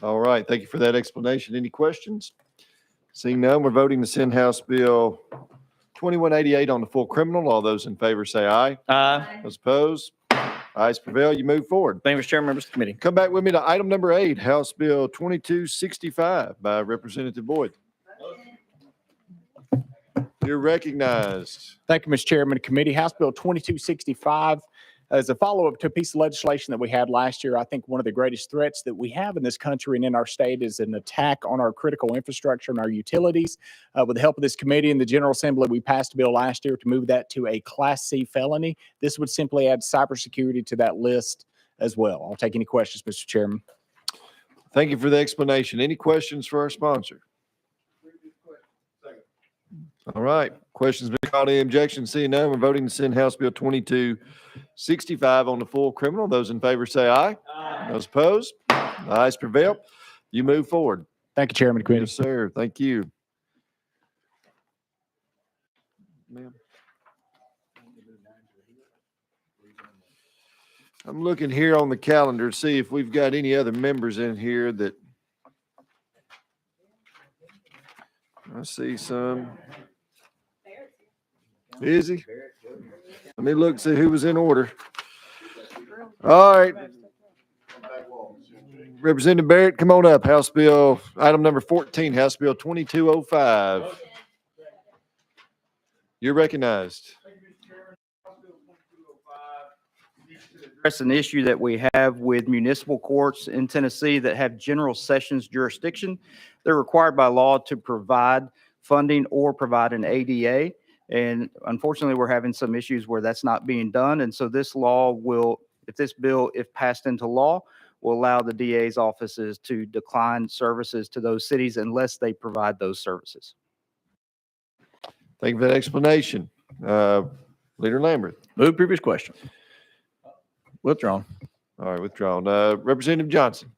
All right. Thank you for that explanation. Any questions? Seeing none, we're voting to send House Bill 2188 on the full criminal. All those in favor say aye. Aye. Those opposed? Ayes prevail. You move forward. Thank you, Mr. Chairman, members of the committee. Come back with me to item number 8, House Bill 2265 by Representative Boyd. You're recognized. Thank you, Mr. Chairman. Committee, House Bill 2265 is a follow-up to a piece of legislation that we had last year. I think one of the greatest threats that we have in this country and in our state is an attack on our critical infrastructure and our utilities. With the help of this committee and the General Assembly, we passed a bill last year to move that to a Class C felony. This would simply add cybersecurity to that list as well. I'll take any questions, Mr. Chairman. Thank you for the explanation. Any questions for our sponsor? All right. Questions been called. Any objections? Seeing none, we're voting to send House Bill 2265 on the full criminal. Those in favor say aye. Aye. Those opposed? The ayes prevail. You move forward. Thank you, Chairman. Committee. Yes, sir. Thank you. Ma'am. I'm looking here on the calendar to see if we've got any other members in here that I see some. Is he? Let me look, see who was in order. All right. Representative Barrett, come on up. House Bill, item number 14, House Bill 2205. You're recognized. Address an issue that we have with municipal courts in Tennessee that have general sessions jurisdiction. They're required by law to provide funding or provide an ADA. And unfortunately, we're having some issues where that's not being done. And so this law will, if this bill, if passed into law, will allow the DA's offices to decline services to those cities unless they provide those services. Thank you for that explanation. Leader Lambert. Move previous question. Withdrawn. All right, withdrawn. Representative Johnson.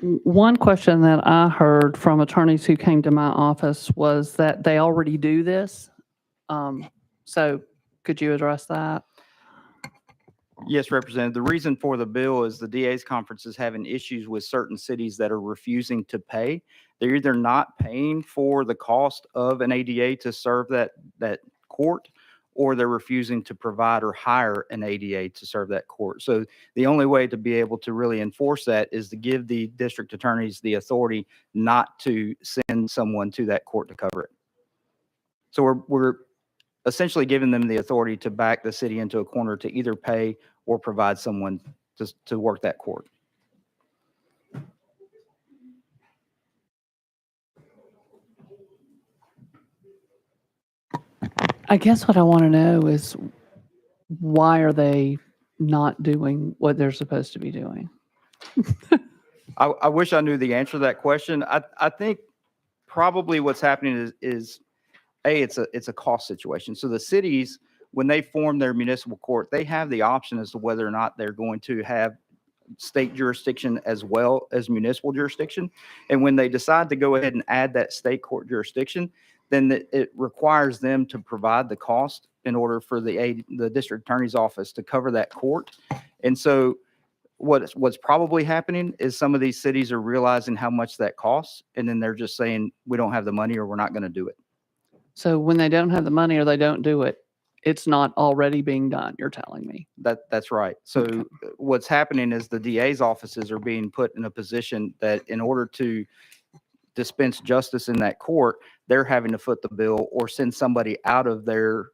One question that I heard from attorneys who came to my office was that they already do this. So could you address that? Yes, Representative. The reason for the bill is the DA's conference is having issues with certain cities that are refusing to pay. They're either not paying for the cost of an ADA to serve that court, or they're refusing to provide or hire an ADA to serve that court. So the only way to be able to really enforce that is to give the district attorneys the authority not to send someone to that court to cover it. So we're essentially giving them the authority to back the city into a corner to either pay or provide someone to work that court. I guess what I want to know is why are they not doing what they're supposed to be doing? I wish I knew the answer to that question. I think probably what's happening is it's a cost situation. So the cities, when they form their municipal court, they have the option as to whether or not they're going to have state jurisdiction as well as municipal jurisdiction. And when they decide to go ahead and add that state court jurisdiction, then it requires them to provide the cost in order for the district attorney's office to cover that court. And so what's probably happening is some of these cities are realizing how much that costs, and then they're just saying, we don't have the money or we're not going to do it. So when they don't have the money or they don't do it, it's not already being done, you're telling me. That's right. So what's happening is the DA's offices are being put in a position that in order to dispense justice in that court, they're having to foot the bill or send somebody out of their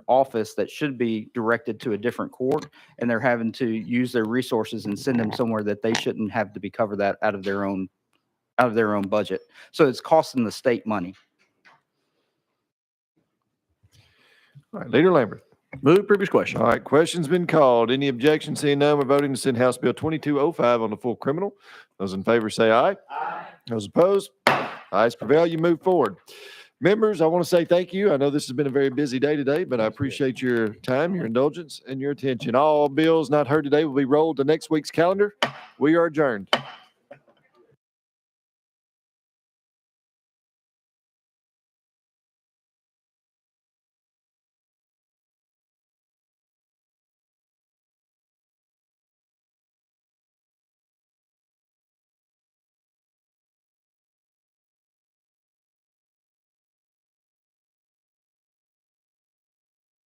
office that should be directed to a different court, and they're having to use their resources and send them somewhere that they shouldn't have to be covered that out of their own budget. So it's costing the state money. All right, Leader Lambert. Move previous question. All right, question's been called. Any objection? Seeing none, we're voting to send House Bill 2205 on the full criminal. Those in favor say aye. Aye. Those opposed? Ayes prevail. You move forward. Members, I want to say thank you. I know this has been a very busy day today, but I appreciate your time, your indulgence, and your attention. All bills not heard today will be rolled to next week's calendar. We are adjourned.